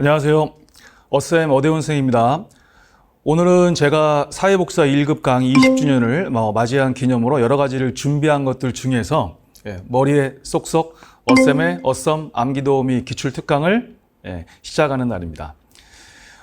안녕하세요. 어쌤 어대훈 선생님입니다. 오늘은 제가 사회복사 1급 강의 20주년을 맞이한 기념으로 여러 가지를 준비한 것들 중에서 머리에 쏙쏙 어쌤의 어썸 암기도우미 기출특강을 시작하는 날입니다.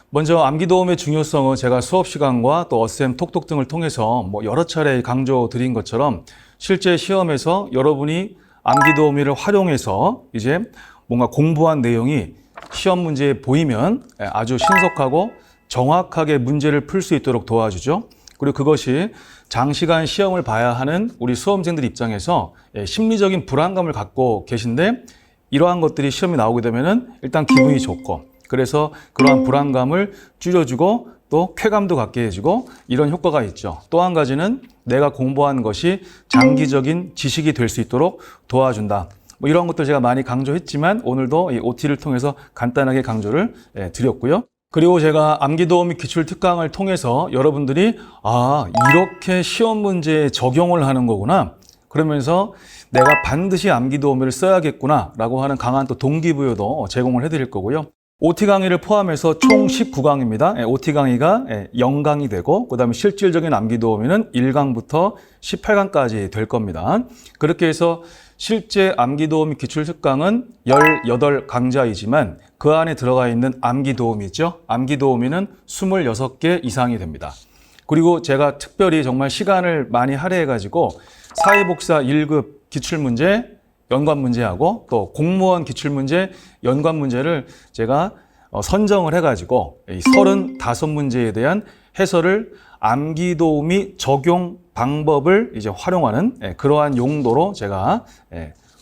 먼저 암기도움의 중요성은 제가 수업 시간과 또 어쌤 톡톡 등을 통해서 여러 차례 강조드린 것처럼 실제 시험에서 여러분이 암기도우미를 활용해서 이제 뭔가 공부한 내용이 시험 문제에 보이면 아주 신속하고 정확하게 문제를 풀 수 있도록 도와주죠. 그리고 그것이 장시간 시험을 봐야 하는 우리 수험생들 입장에서 심리적인 불안감을 갖고 계신데 이러한 것들이 시험에 나오게 되면은 일단 기분이 좋고 그래서 그러한 불안감을 줄여주고 또 쾌감도 갖게 해주고 이런 효과가 있죠. 또 한 가지는 내가 공부한 것이 장기적인 지식이 될 수 있도록 도와준다. 이런 것들 제가 많이 강조했지만 오늘도 이 OT를 통해서 간단하게 강조를 드렸고요. 그리고 제가 암기도우미 기출특강을 통해서 여러분들이 이렇게 시험 문제에 적용을 하는 거구나. 그러면서 내가 반드시 암기도우미를 써야겠구나 라고 하는 강한 또 동기부여도 제공을 해드릴 거고요. OT 강의를 포함해서 총 19강입니다. OT 강의가 0강이 되고 그다음에 실질적인 암기도우미는 1강부터 18강까지 될 겁니다. 그렇게 해서 실제 암기도우미 기출특강은 18강좌이지만 그 안에 들어가 있는 암기도우미죠. 암기도우미는 26개 이상이 됩니다. 그리고 제가 특별히 정말 시간을 많이 할애해가지고 사회복사 1급 기출문제, 연관문제하고 또 공무원 기출문제, 연관문제를 제가 선정을 해가지고 35문제에 대한 해설을 암기도우미 적용 방법을 이제 활용하는 그러한 용도로 제가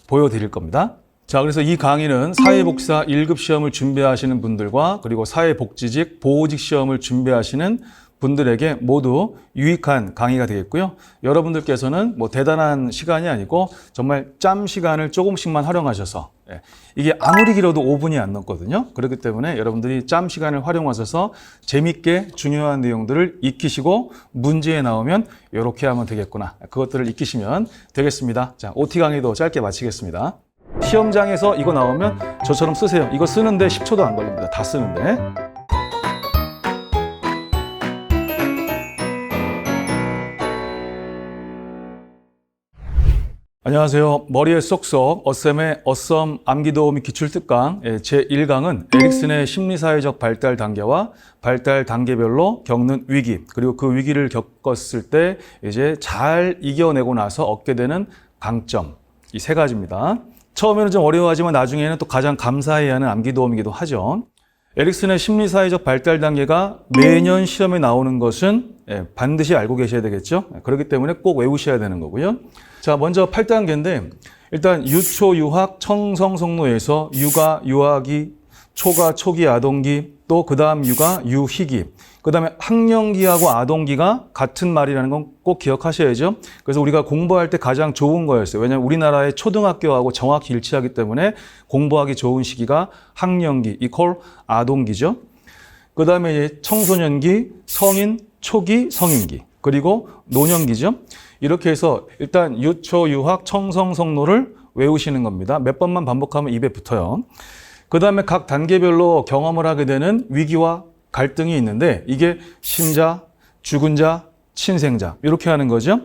보여드릴 겁니다. 자, 그래서 이 강의는 사회복사 1급 시험을 준비하시는 분들과 그리고 사회복지직, 보호직 시험을 준비하시는 분들에게 모두 유익한 강의가 되겠고요. 여러분들께서는 대단한 시간이 아니고 정말 짬 시간을 조금씩만 활용하셔서 이게 아무리 길어도 5분이 안 넘거든요. 그렇기 때문에 여러분들이 짬 시간을 활용하셔서 재밌게 중요한 내용들을 익히시고 문제에 나오면 이렇게 하면 되겠구나. 그것들을 익히시면 되겠습니다. 자, OT 강의도 짧게 마치겠습니다. 시험장에서 이거 나오면 저처럼 쓰세요. 이거 쓰는데 10초도 안 걸립니다. 다 쓰는데. 안녕하세요. 머리에 쏙쏙 어쌤의 어썸 암기도우미 기출특강 제1강은 에릭슨의 심리사회적 발달 단계와 발달 단계별로 겪는 위기 그리고 그 위기를 겪었을 때 이제 잘 이겨내고 나서 얻게 되는 강점 이 세 가지입니다. 처음에는 좀 어려워하지만 나중에는 또 가장 감사해야 하는 암기도움이기도 하죠. 에릭슨의 심리사회적 발달 단계가 매년 시험에 나오는 것은 반드시 알고 계셔야 되겠죠. 그렇기 때문에 꼭 외우셔야 되는 거고요. 자, 먼저 8단계인데 일단 유초, 유학, 청성, 성노에서 유가, 유아기, 초가, 초기, 아동기, 또 그 다음 유가, 유희기, 그 다음에 학령기하고 아동기가 같은 말이라는 건 꼭 기억하셔야죠. 그래서 우리가 공부할 때 가장 좋은 거였어요. 왜냐하면 우리나라의 초등학교하고 정확히 일치하기 때문에 공부하기 좋은 시기가 학령기, 이퀄 아동기죠. 그 다음에 이제 청소년기, 성인, 초기, 성인기, 그리고 노년기죠. 이렇게 해서 일단 유초, 유학, 청성, 성노를 외우시는 겁니다. 몇 번만 반복하면 입에 붙어요. 그 다음에 각 단계별로 경험을 하게 되는 위기와 갈등이 있는데 이게 신자, 죽은 자, 친생자 이렇게 하는 거죠.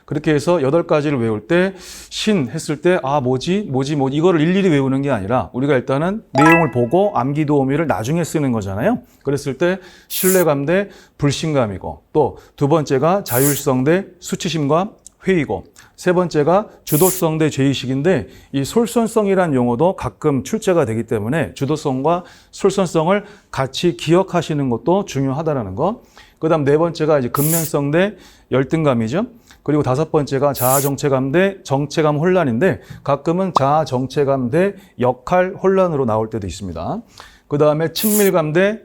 그렇게 해서 8가지를 외울 때 신 했을 때 뭐지 이거를 일일이 외우는 게 아니라 우리가 일단은 내용을 보고 암기도우미를 나중에 쓰는 거잖아요. 그랬을 때 신뢰감 대 불신감이고 또 두 번째가 자율성 대 수치심과 회의고 세 번째가 주도성 대 죄의식인데 이 솔선성이라는 용어도 가끔 출제가 되기 때문에 주도성과 솔선성을 같이 기억하시는 것도 중요하다는 거. 그 다음 네 번째가 이제 근면성 대 열등감이죠. 그리고 다섯 번째가 자아정체감 대 정체감 혼란인데 가끔은 자아정체감 대 역할 혼란으로 나올 때도 있습니다. 그 다음에 친밀감 대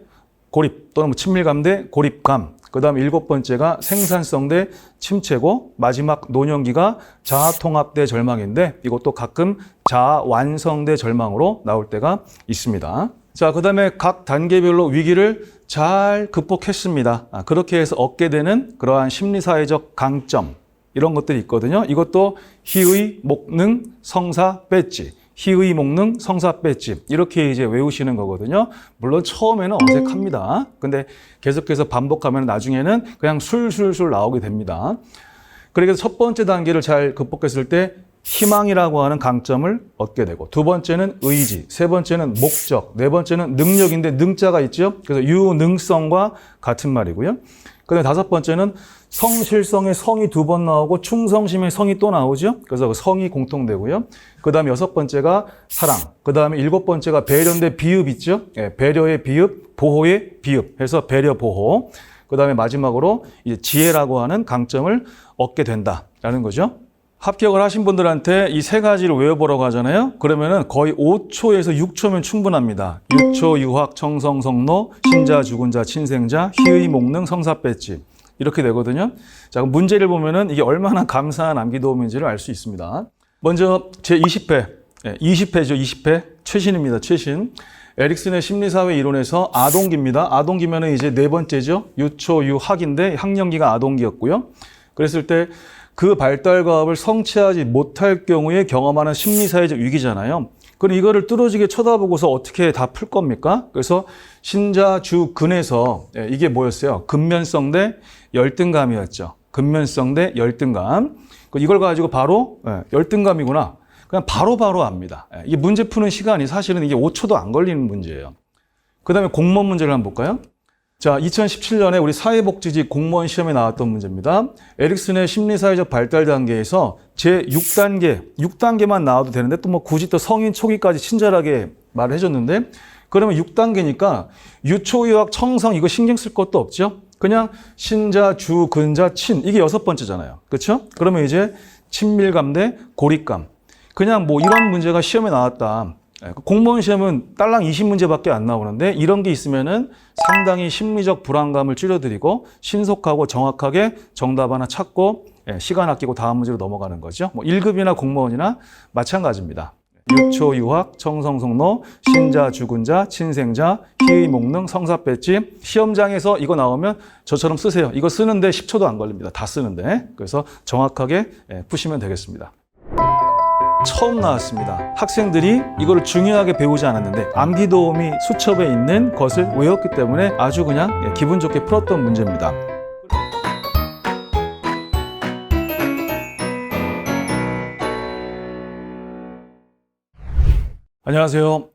고립 또는 친밀감 대 고립감. 그 다음 7번째가 생산성 대 침체고 마지막 노년기가 자아통합 대 절망인데 이것도 가끔 자아완성 대 절망으로 나올 때가 있습니다. 자, 그 다음에 각 단계별로 위기를 잘 극복했습니다. 그렇게 해서 얻게 되는 그러한 심리사회적 강점 이런 것들이 있거든요. 이것도 희의, 목능, 성사, 배지 희의 목능 성사 배지 이렇게 이제 외우시는 거거든요. 물론 처음에는 어색합니다. 근데 계속해서 반복하면 나중에는 그냥 술술술 나오게 됩니다. 그래서 첫 번째 단계를 잘 극복했을 때 희망이라고 하는 강점을 얻게 되고, 두 번째는 의지, 세 번째는 목적, 네 번째는 능력인데 능자가 있죠. 그래서 유능성과 같은 말이고요. 그다음에 다섯 번째는 성실성의 성이 두 번 나오고 충성심의 성이 또 나오죠. 그래서 그 성이 공통되고요. 그다음에 여섯 번째가 사랑, 그다음에 일곱 번째가 배려인데 비읍 있죠. 예, 배려의 비읍, 보호의 비읍 해서 배려 보호. 그다음에 마지막으로 이제 지혜라고 하는 강점을 얻게 된다라는 거죠. 합격을 하신 분들한테 이 세 가지를 외워보라고 하잖아요. 그러면은 거의 5초에서 6초면 충분합니다. 유초, 유학, 청성, 성노, 신자, 주군자, 친생자, 희의, 목능, 성사, 배지 이렇게 되거든요. 자, 그럼 문제를 보면은 이게 얼마나 감사한 암기도움인지를 알 수 있습니다. 먼저 제 20회, 20회죠. 20회 최신입니다. 최신. 에릭슨의 심리사회 이론에서 아동기입니다. 아동기면은 이제 네 번째죠. 유초, 유학인데 학령기가 아동기였고요. 그랬을 때 그 발달과업을 성취하지 못할 경우에 경험하는 심리사회적 위기잖아요. 그럼 이거를 뚫어지게 쳐다보고서 어떻게 다 풀 겁니까? 그래서 신자, 주, 근에서 이게 뭐였어요? 근면성 대 열등감이었죠. 근면성 대 열등감. 이걸 가지고 바로 열등감이구나. 그냥 바로 압니다. 이게 문제 푸는 시간이 사실은 이게 5초도 안 걸리는 문제예요. 그 다음에 공무원 문제를 한번 볼까요? 자, 2017년에 우리 사회복지직 공무원 시험에 나왔던 문제입니다. 에릭슨의 심리사회적 발달 단계에서 제6단계만 나와도 되는데 또 뭐 굳이 또 성인 초기까지 친절하게 말을 해줬는데, 그러면 6단계니까 유초, 유학, 청성 이거 신경 쓸 것도 없죠? 그냥 신자, 주, 근자, 친 이게 여섯 번째잖아요. 그렇죠? 그러면 이제 친밀감 대 고립감. 그냥 뭐 이런 문제가 시험에 나왔다. 공무원 시험은 딸랑 20문제밖에 안 나오는데 이런 게 있으면은 상당히 심리적 불안감을 줄여드리고 신속하고 정확하게 정답 하나 찾고 시간 아끼고 다음 문제로 넘어가는 거죠. 뭐 1급이나 공무원이나 마찬가지입니다. 유초, 유학, 청성, 성노, 신자, 주군자, 친생자, 희의, 목능, 성사, 배지. 시험장에서 이거 나오면 저처럼 쓰세요. 이거 쓰는데 10초도 안 걸립니다. 다 쓰는데. 그래서 정확하게 푸시면 되겠습니다. 처음 나왔습니다. 학생들이 이거를 중요하게 배우지 않았는데 암기도움이 수첩에 있는 것을 외웠기 때문에 아주 그냥 기분 좋게 풀었던 문제입니다. 안녕하세요.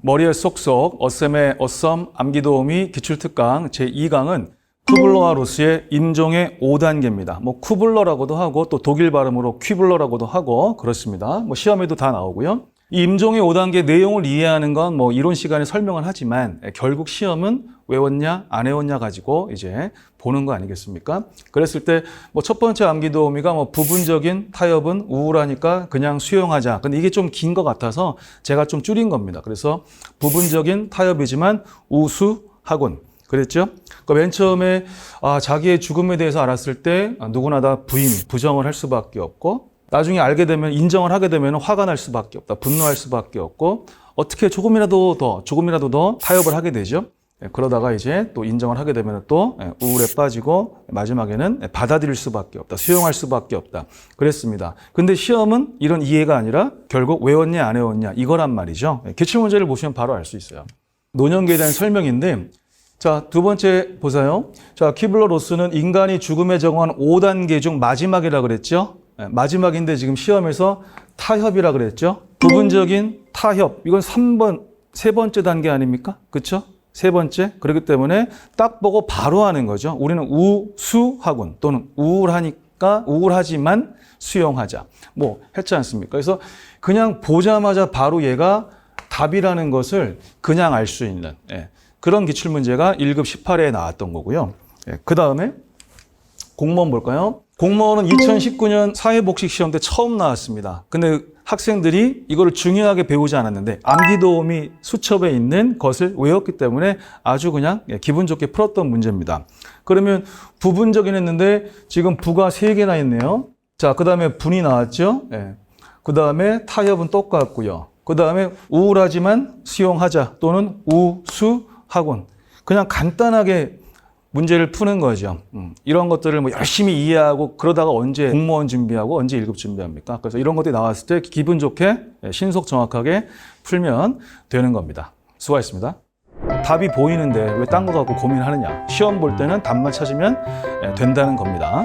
머리에 쏙쏙 어쌤의 어썸 암기도우미 기출특강 제2강은 쿠블러와 로스의 임종의 5단계입니다. 뭐 쿠블러라고도 하고 또 독일 발음으로 퀴블러라고도 하고 그렇습니다. 뭐 시험에도 다 나오고요. 이 임종의 5단계 내용을 이해하는 건 뭐 이론 시간에 설명을 하지만 결국 시험은 외웠냐 안 외웠냐 가지고 이제 보는 거 아니겠습니까? 그랬을 때 뭐 첫 번째 암기도우미가 뭐 부분적인 타협은 우울하니까 그냥 수용하자. 근데 이게 좀 긴 것 같아서 제가 좀 줄인 겁니다. 그래서 부분적인 타협이지만 우수하군. 그랬죠? 그러니까 맨 처음에 자기의 죽음에 대해서 알았을 때 누구나 다 부정을 할 수밖에 없고, 나중에 알게 되면 인정을 하게 되면 화가 날 수밖에 없다. 분노할 수밖에 없고, 어떻게 조금이라도 더 타협을 하게 되죠. 그러다가 이제 또 인정을 하게 되면 또 우울에 빠지고 마지막에는 받아들일 수밖에 없다. 수용할 수밖에 없다. 그랬습니다. 근데 시험은 이런 이해가 아니라 결국 외웠냐 안 외웠냐 이거란 말이죠. 기출문제를 보시면 바로 알 수 있어요. 노년기에 대한 설명인데, 자, 두 번째 보세요. 자, 퀴블러 로스는 인간이 죽음에 적응한 5단계 중 마지막이라 그랬죠. 마지막인데 지금 시험에서 타협이라 그랬죠. 부분적인 타협. 이건 세 번째 단계 아닙니까? 그렇죠? 세 번째. 그렇기 때문에 딱 보고 바로 하는 거죠. 우리는 우수하군 또는 우울하니까 우울하지만 수용하자. 뭐 했지 않습니까? 그래서 그냥 보자마자 바로 얘가 답이라는 것을 그냥 알 수 있는 그런 기출문제가 1급 18회에 나왔던 거고요. 그 다음에 공무원 볼까요? 공무원은 2019년 사회복식 시험 때 처음 나왔습니다. 근데 학생들이 이거를 중요하게 배우지 않았는데 암기도움이 수첩에 있는 것을 외웠기 때문에 아주 그냥 기분 좋게 풀었던 문제입니다. 그러면 부분적인 했는데 지금 부가 3개나 있네요. 자, 그 다음에 분이 나왔죠. 그 다음에 타협은 똑같고요. 그 다음에 우울하지만 수용하자 또는 우수학원. 그냥 간단하게 문제를 푸는 거죠. 이런 것들을 뭐 열심히 이해하고 그러다가 언제 공무원 준비하고 언제 1급 준비합니까? 그래서 이런 것들이 나왔을 때 기분 좋게 신속 정확하게 풀면 되는 겁니다. 수고하셨습니다. 답이 보이는데 왜 딴 거 갖고 고민하느냐. 시험 볼 때는 답만 찾으면 된다는 겁니다.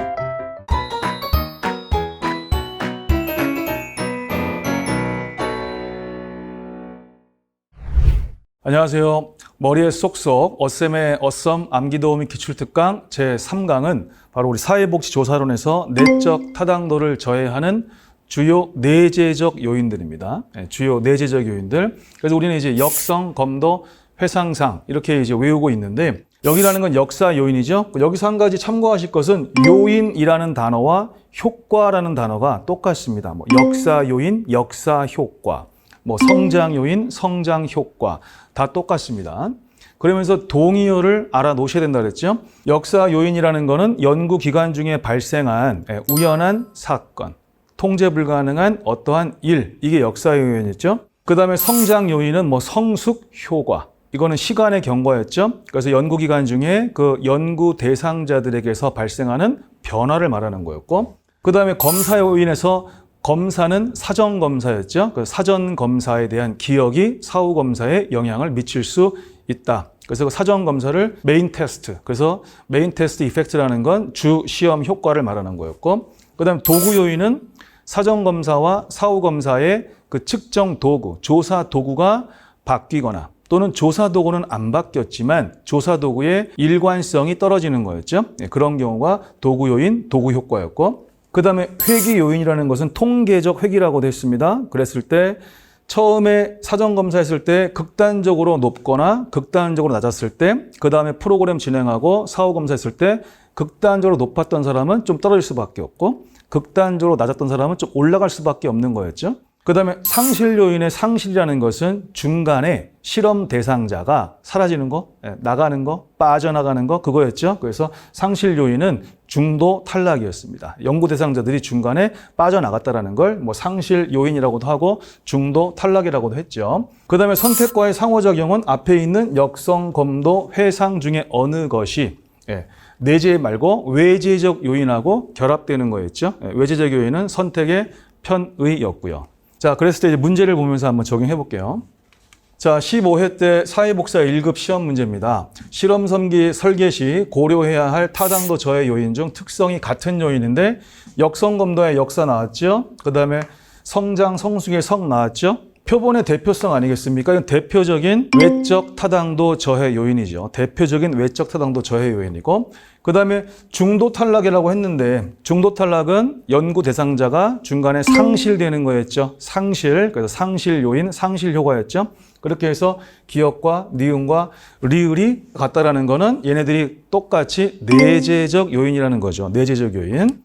안녕하세요. 머리에 쏙쏙 어쌤의 어썸 암기도우미 기출특강 제3강은 바로 우리 사회복지조사론에서 내적 타당도를 저해하는 주요 내재적 요인들입니다. 주요 내재적 요인들. 그래서 우리는 이제 역성, 검도, 회상상 이렇게 이제 외우고 있는데 여기라는 건 역사 요인이죠. 여기서 한 가지 참고하실 것은 요인이라는 단어와 효과라는 단어가 똑같습니다. 뭐 역사 요인, 역사 효과, 뭐 성장 요인, 성장 효과 다 똑같습니다. 그러면서 동의어를 알아놓으셔야 된다 그랬죠. 역사 요인이라는 거는 연구 기간 중에 발생한 우연한 사건, 통제 불가능한 어떠한 일, 이게 역사 요인이었죠. 그 다음에 성장 요인은 뭐 성숙 효과, 이거는 시간의 경과였죠. 그래서 연구 기간 중에 그 연구 대상자들에게서 발생하는 변화를 말하는 거였고, 그 다음에 검사 요인에서 검사는 사전 검사였죠. 그 사전 검사에 대한 기억이 사후 검사에 영향을 미칠 수 있다. 그래서 그 사전 검사를 메인 테스트, 그래서 메인 테스트 이펙트라는 건 주 시험 효과를 말하는 거였고, 그 다음에 도구 요인은 사전 검사와 사후 검사의 그 측정 도구, 조사 도구가 바뀌거나 또는 조사 도구는 안 바뀌었지만 조사 도구의 일관성이 떨어지는 거였죠. 그런 경우가 도구 요인, 도구 효과였고, 그 다음에 회귀 요인이라는 것은 통계적 회귀라고도 했습니다. 그랬을 때 처음에 사전 검사했을 때 극단적으로 높거나 극단적으로 낮았을 때, 그 다음에 프로그램 진행하고 사후 검사했을 때 극단적으로 높았던 사람은 좀 떨어질 수밖에 없고 극단적으로 낮았던 사람은 좀 올라갈 수밖에 없는 거였죠. 그 다음에 상실 요인의 상실이라는 것은 중간에 실험 대상자가 사라지는 거, 나가는 거, 빠져나가는 거, 그거였죠. 그래서 상실 요인은 중도 탈락이었습니다. 연구 대상자들이 중간에 빠져나갔다라는 걸 뭐 상실 요인이라고도 하고 중도 탈락이라고도 했죠. 그 다음에 선택과의 상호작용은 앞에 있는 역성, 검도, 회상 중에 어느 것이 내재 말고 외재적 요인하고 결합되는 거였죠. 외재적 요인은 선택의 편의였고요. 자, 그랬을 때 이제 문제를 보면서 한번 적용해 볼게요. 자, 15회 때 사회복사 1급 시험 문제입니다. 실험 설계 시 고려해야 할 타당도 저해 요인 중 특성이 같은 요인인데 역성검도의 역사 나왔죠? 그 다음에 성장, 성숙의 성 나왔죠? 표본의 대표성 아니겠습니까? 이건 대표적인 외적 타당도 저해 요인이죠. 대표적인 외적 타당도 저해 요인이고, 그 다음에 중도 탈락이라고 했는데 중도 탈락은 연구 대상자가 중간에 상실되는 거였죠. 상실, 그래서 상실 요인, 상실 효과였죠. 그렇게 해서 기억과 니은과 리을이 같다라는 거는 얘네들이 똑같이 내재적 요인이라는 거죠. 내재적 요인.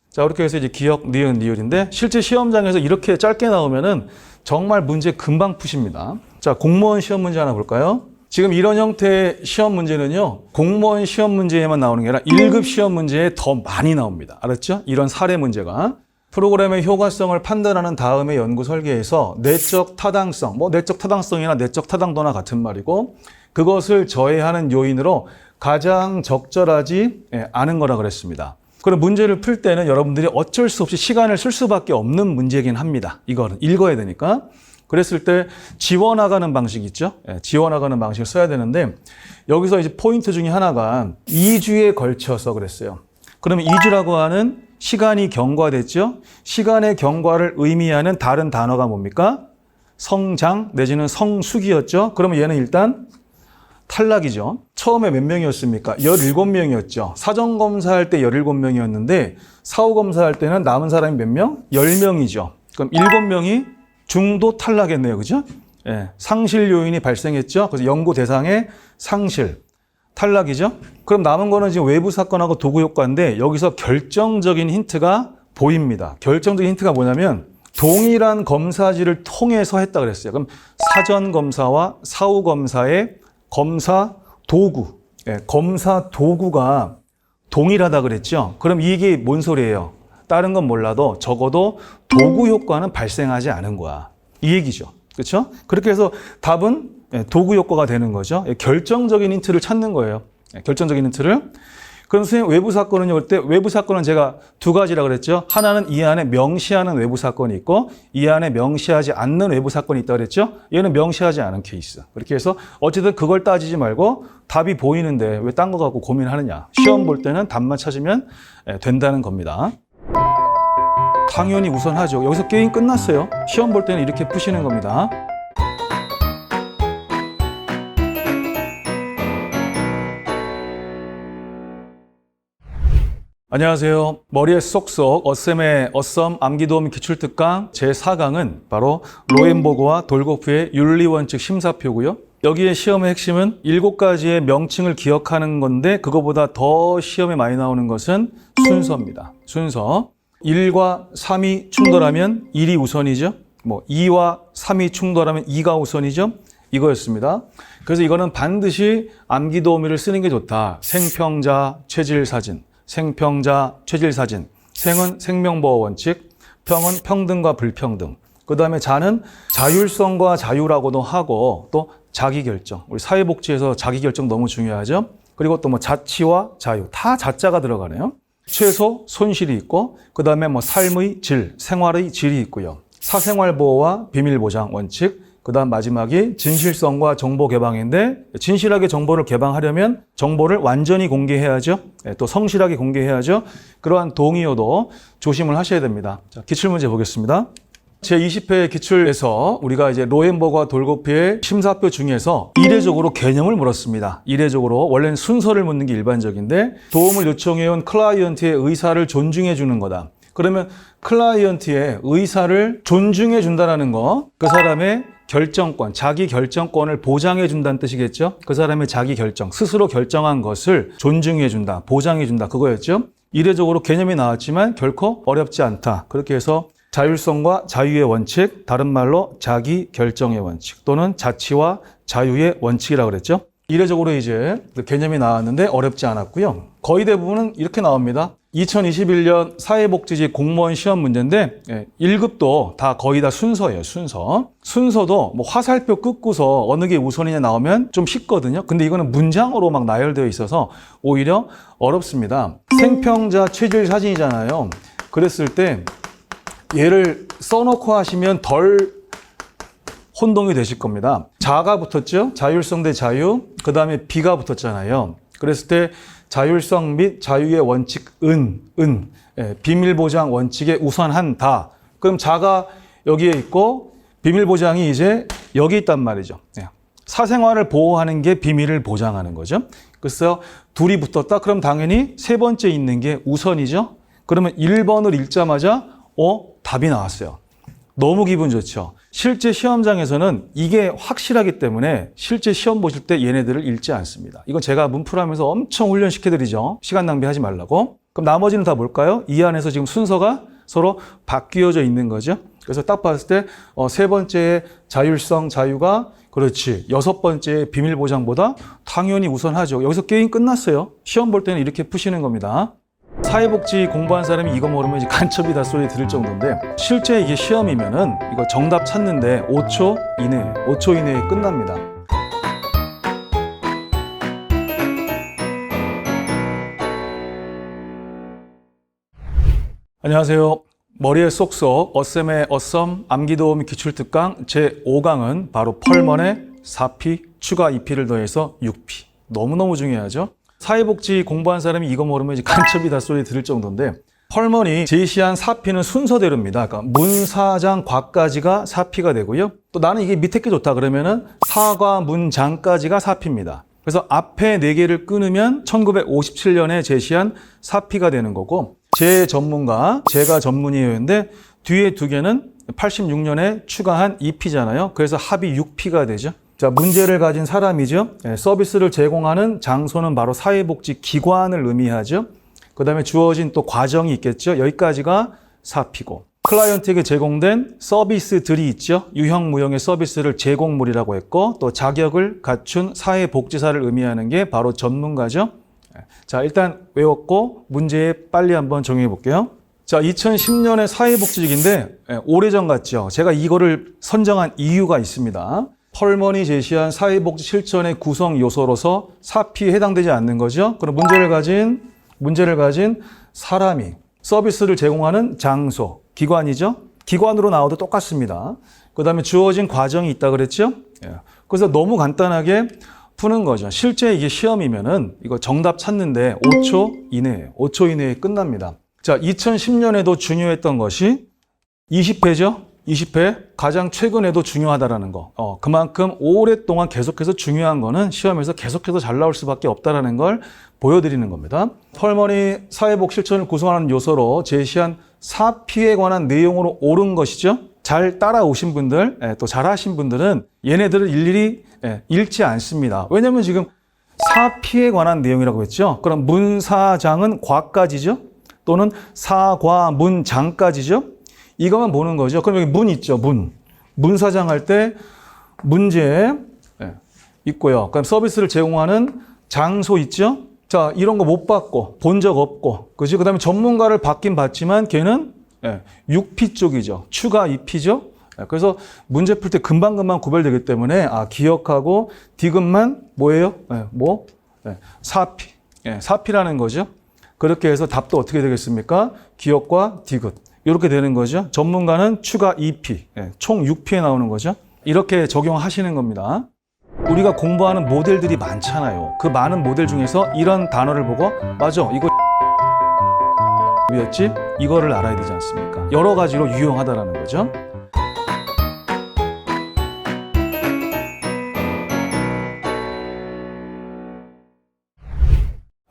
자, 그렇게 해서 이제 기억, 니은, 리을인데 실제 시험장에서 이렇게 짧게 나오면은 정말 문제 금방 푸십니다. 자, 공무원 시험 문제 하나 볼까요? 지금 이런 형태의 시험 문제는요, 공무원 시험 문제에만 나오는 게 아니라 1급 시험 문제에 더 많이 나옵니다. 알았죠? 이런 사례 문제가. 프로그램의 효과성을 판단하는 다음에 연구 설계에서 내적 타당성, 뭐 내적 타당성이나 내적 타당도나 같은 말이고, 그것을 저해하는 요인으로 가장 적절하지 않은 거라 그랬습니다. 그럼 문제를 풀 때는 여러분들이 어쩔 수 없이 시간을 쓸 수밖에 없는 문제이긴 합니다. 이거는 읽어야 되니까. 그랬을 때 지워나가는 방식 있죠? 지워나가는 방식을 써야 되는데 여기서 이제 포인트 중에 하나가 2주에 걸쳐서 그랬어요. 그러면 2주라고 하는 시간이 경과됐죠? 시간의 경과를 의미하는 다른 단어가 뭡니까? 성장 내지는 성숙이었죠? 그러면 얘는 일단 탈락이죠. 처음에 몇 명이었습니까? 17명이었죠. 사전검사할 때 17명이었는데 사후검사할 때는 남은 사람이 몇 명? 10명이죠. 그럼 7명이 중도 탈락했네요. 그죠? 상실 요인이 발생했죠. 그래서 연구 대상의 상실, 탈락이죠. 그럼 남은 거는 지금 외부 사건하고 도구 효과인데 여기서 결정적인 힌트가 보입니다. 결정적인 힌트가 뭐냐면 동일한 검사지를 통해서 했다 그랬어요. 그럼 사전검사와 사후검사의 검사 도구, 검사 도구가 동일하다 그랬죠. 그럼 이게 뭔 소리예요? 다른 건 몰라도 적어도 도구 효과는 발생하지 않은 거야. 이 얘기죠. 그렇죠? 그렇게 해서 답은 도구 효과가 되는 거죠. 결정적인 힌트를 찾는 거예요. 결정적인 힌트를. 그럼 선생님 외부 사건은요? 올 때 외부 사건은 제가 두 가지라 그랬죠. 하나는 이 안에 명시하는 외부 사건이 있고 이 안에 명시하지 않는 외부 사건이 있다 그랬죠. 얘는 명시하지 않은 케이스. 그렇게 해서 어쨌든 그걸 따지지 말고 답이 보이는데 왜 딴 거 갖고 고민하느냐. 시험 볼 때는 답만 찾으면 된다는 겁니다. 당연히 우선하죠. 여기서 게임 끝났어요. 시험 볼 때는 이렇게 푸시는 겁니다. 안녕하세요. 머리에 쏙쏙 어셈의 어썸 암기도움 기출특강 제4강은 바로 로엔버그와 돌고프의 윤리원칙 심사표고요. 여기에 시험의 핵심은 7가지의 명칭을 기억하는 건데 그거보다 더 시험에 많이 나오는 것은 순서입니다. 순서. 1과 3이 충돌하면 1이 우선이죠. 2와 3이 충돌하면 2가 우선이죠. 이거였습니다. 그래서 이거는 반드시 암기도우미를 쓰는 게 좋다. 생평자, 체질사진. 생평자, 체질사진. 생은 생명보호 원칙, 평은 평등과 불평등. 그 다음에 자는 자율성과 자유라고도 하고 또 자기결정. 우리 사회복지에서 자기결정 너무 중요하죠. 그리고 또 자치와 자유. 다 자자가 들어가네요. 최소, 손실이 있고 그 다음에 삶의 질, 생활의 질이 있고요. 사생활보호와 비밀보장 원칙. 그 다음 마지막이 진실성과 정보 개방인데 진실하게 정보를 개방하려면 정보를 완전히 공개해야죠. 또 성실하게 공개해야죠. 그러한 동의어도 조심을 하셔야 됩니다. 자, 기출문제 보겠습니다. 제20회 기출에서 우리가 이제 로엔버그와 돌고프의 심사표 중에서 이례적으로 개념을 물었습니다. 이례적으로 원래는 순서를 묻는 게 일반적인데 도움을 요청해온 클라이언트의 의사를 존중해 주는 거다. 그러면 클라이언트의 의사를 존중해 준다는 거, 그 사람의 결정권, 자기 결정권을 보장해 준다는 뜻이겠죠. 그 사람의 자기 결정, 스스로 결정한 것을 존중해 준다, 보장해 준다, 그거였죠. 이례적으로 개념이 나왔지만 결코 어렵지 않다. 그렇게 해서 자율성과 자유의 원칙, 다른 말로 자기 결정의 원칙 또는 자치와 자유의 원칙이라고 그랬죠. 이례적으로 이제 개념이 나왔는데 어렵지 않았고요. 거의 대부분은 이렇게 나옵니다. 2021년 사회복지직 공무원 시험 문제인데 1급도 다 거의 다 순서예요. 순서도 화살표 끄고서 어느 게 우선이냐 나오면 좀 쉽거든요. 근데 이거는 문장으로 막 나열되어 있어서 오히려 어렵습니다. 생평자 체질 사진이잖아요. 그랬을 때 얘를 써놓고 하시면 덜 혼동이 되실 겁니다. 자가 붙었죠. 자율성 대 자유. 그 다음에 비가 붙었잖아요. 그랬을 때 자율성 및 자유의 원칙 비밀보장 원칙에 우선한다. 그럼 자가 여기에 있고 비밀보장이 이제 여기 있단 말이죠. 사생활을 보호하는 게 비밀을 보장하는 거죠. 그래서 둘이 붙었다. 그럼 당연히 세 번째 있는 게 우선이죠. 그러면 1번을 읽자마자 답이 나왔어요. 너무 기분 좋죠. 실제 시험장에서는 이게 확실하기 때문에 실제 시험 보실 때 얘네들을 읽지 않습니다. 이건 제가 문풀하면서 엄청 훈련시켜드리죠. 시간 낭비하지 말라고. 그럼 나머지는 다 뭘까요? 이 안에서 지금 순서가 서로 바뀌어져 있는 거죠. 그래서 딱 봤을 때 세 번째의 자율성, 자유가 그렇지. 6번째의 비밀보장보다 당연히 우선하죠. 여기서 게임 끝났어요. 시험 볼 때는 이렇게 푸시는 겁니다. 사회복지 공부한 사람이 이거 모르면 이제 간첩이다 소리 들을 정도인데 실제 이게 시험이면은 이거 정답 찾는데 5초 이내에 끝납니다. 안녕하세요. 머리에 쏙쏙 어셈의 어썸 암기도움 기출특강 제5강은 바로 펄먼의 4P 추가 2P를 더해서 6P. 너무너무 중요하죠. 사회복지 공부한 사람이 이거 모르면 이제 간첩이다 소리 들을 정도인데 펄먼이 제시한 4P는 순서대로입니다. 그러니까 문사장 과까지가 4P가 되고요. 또 나는 이게 밑에 게 좋다 그러면은 사과 문장까지가 4P입니다. 그래서 앞에 4개를 끊으면 1957년에 제시한 4P가 되는 거고 제 전문가, 제가 전문이었는데 뒤에 2개는 86년에 추가한 2P잖아요. 그래서 합이 6P가 되죠. 자, 문제를 가진 사람이죠. 서비스를 제공하는 장소는 바로 사회복지기관을 의미하죠. 그 다음에 주어진 또 과정이 있겠죠. 여기까지가 4P고 클라이언트에게 제공된 서비스들이 있죠. 유형, 무형의 서비스를 제공물이라고 했고 또 자격을 갖춘 사회복지사를 의미하는 게 바로 전문가죠. 자, 일단 외웠고 문제에 빨리 한번 정리해 볼게요. 자, 2010년의 사회복지직인데 오래전 같죠. 제가 이거를 선정한 이유가 있습니다. 펄먼이 제시한 사회복지 실천의 구성 요소로서 사피에 해당되지 않는 거죠. 그럼 문제를 가진 사람이 서비스를 제공하는 장소, 기관이죠. 기관으로 나와도 똑같습니다. 그 다음에 주어진 과정이 있다 그랬죠. 그래서 너무 간단하게 푸는 거죠. 실제 이게 시험이면은 이거 정답 찾는데 5초 이내에 5초 이내에 끝납니다. 자, 2010년에도 중요했던 것이 20회죠. 20회 가장 최근에도 중요하다라는 거. 그만큼 오랫동안 계속해서 중요한 거는 시험에서 계속해서 잘 나올 수밖에 없다라는 걸 보여드리는 겁니다. 펄먼이 사회복 실천을 구성하는 요소로 제시한 사피에 관한 내용으로 옳은 것이죠. 잘 따라오신 분들, 또 잘하신 분들은 얘네들을 일일이 읽지 않습니다. 왜냐하면 지금 사피에 관한 내용이라고 했죠. 그럼 문사장은 과까지죠. 또는 사과문장까지죠. 이것만 보는 거죠. 그럼 여기 문 있죠. 문사장 할 때 문제 있고요. 그럼 서비스를 제공하는 장소 있죠. 자, 이런 거 못 봤고 본 적 없고, 그지? 그다음에 전문가를 받긴 받지만 걔는 6P 쪽이죠. 추가 2P죠. 그래서 문제 풀 때 금방금방 구별되기 때문에 기억하고 디귿만 뭐예요? 4P. 4P라는 거죠. 그렇게 해서 답도 어떻게 되겠습니까? 기억과 디귿. 이렇게 되는 거죠. 전문가는 추가 2P, 총 6P에 나오는 거죠. 이렇게 적용하시는 겁니다. 우리가 공부하는 모델들이 많잖아요. 그 많은 모델 중에서 이런 단어를 보고 맞아, 이거 였지? 이거를 알아야 되지 않습니까? 여러 가지로 유용하다라는 거죠.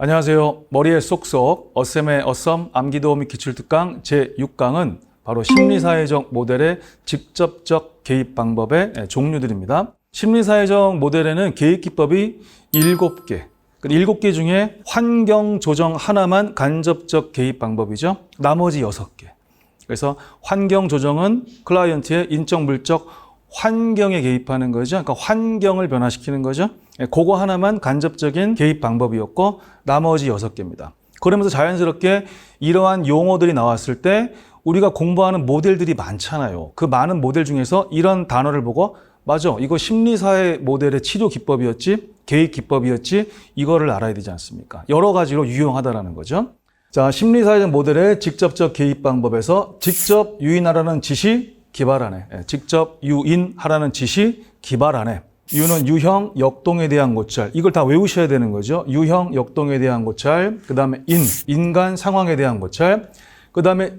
안녕하세요. 머리에 쏙쏙 어쌤의 어썸 암기도우 및 기출특강 제6강은 바로 심리사회적 모델의 직접적 개입 방법의 종류들입니다. 심리사회적 모델에는 개입 기법이 7개. 7개 중에 환경 조정 하나만 간접적 개입 방법이죠. 나머지 6개. 그래서 환경 조정은 클라이언트의 인적, 물적, 환경에 개입하는 거죠. 그러니까 환경을 변화시키는 거죠. 그거 하나만 간접적인 개입 방법이었고 나머지 6개입니다. 그러면서 자연스럽게 이러한 용어들이 나왔을 때 우리가 공부하는 모델들이 많잖아요. 그 많은 모델 중에서 이런 단어를 보고 맞아, 이거 심리사회 모델의 치료 기법이었지, 개입 기법이었지, 이거를 알아야 되지 않습니까? 여러 가지로 유용하다라는 거죠. 자, 심리사회적 모델의 직접적 개입 방법에서 직접 유인하라는 지시, 기발하네. 직접 유인하라는 지시, 기발하네. 유는 유형, 역동에 대한 고찰. 이걸 다 외우셔야 되는 거죠. 유형, 역동에 대한 고찰. 그 다음에 인간 상황에 대한 고찰. 그 다음에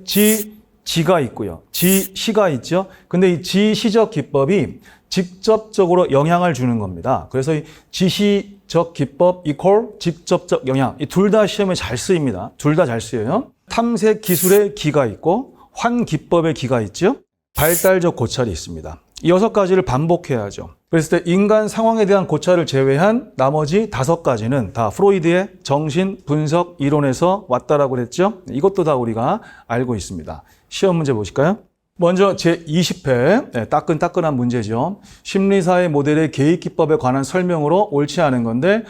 지가 있고요. 시가 있죠. 근데 이 지시적 기법이 직접적으로 영향을 주는 겁니다. 그래서 이 지시적 기법 이퀄 직접적 영향. 이 둘 다 시험에 잘 쓰입니다. 둘 다 잘 쓰여요. 탐색 기술의 기가 있고 환기법의 기가 있죠. 발달적 고찰이 있습니다. 이 6가지를 반복해야죠. 그랬을 때 인간 상황에 대한 고찰을 제외한 나머지 5가지는 다 프로이드의 정신 분석 이론에서 왔다라고 그랬죠. 이것도 다 우리가 알고 있습니다. 시험 문제 보실까요? 먼저 제20회 따끈따끈한 문제죠. 심리사회 모델의 개입 기법에 관한 설명으로 옳지 않은 건데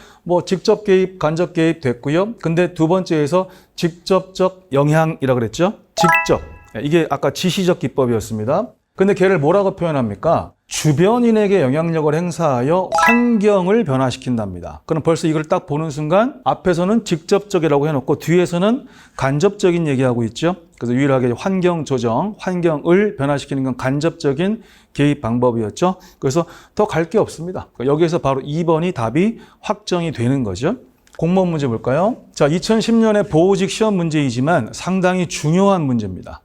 직접 개입, 간접 개입 됐고요. 근데 두 번째에서 직접적 영향이라고 그랬죠. 직접. 이게 아까 지시적 기법이었습니다. 근데 걔를 뭐라고 표현합니까? 주변인에게 영향력을 행사하여 환경을 변화시킨답니다. 그럼 벌써 이걸 딱 보는 순간 앞에서는 직접적이라고 해놓고 뒤에서는 간접적인 얘기하고 있죠. 그래서 유일하게 환경 조정, 환경을 변화시키는 건 간접적인 개입 방법이었죠. 그래서 더 갈 게 없습니다. 여기에서 바로 2번이 답이 확정이 되는 거죠. 공무원 문제 볼까요? 자, 2010년에 보호직 시험 문제이지만 상당히 중요한 문제입니다.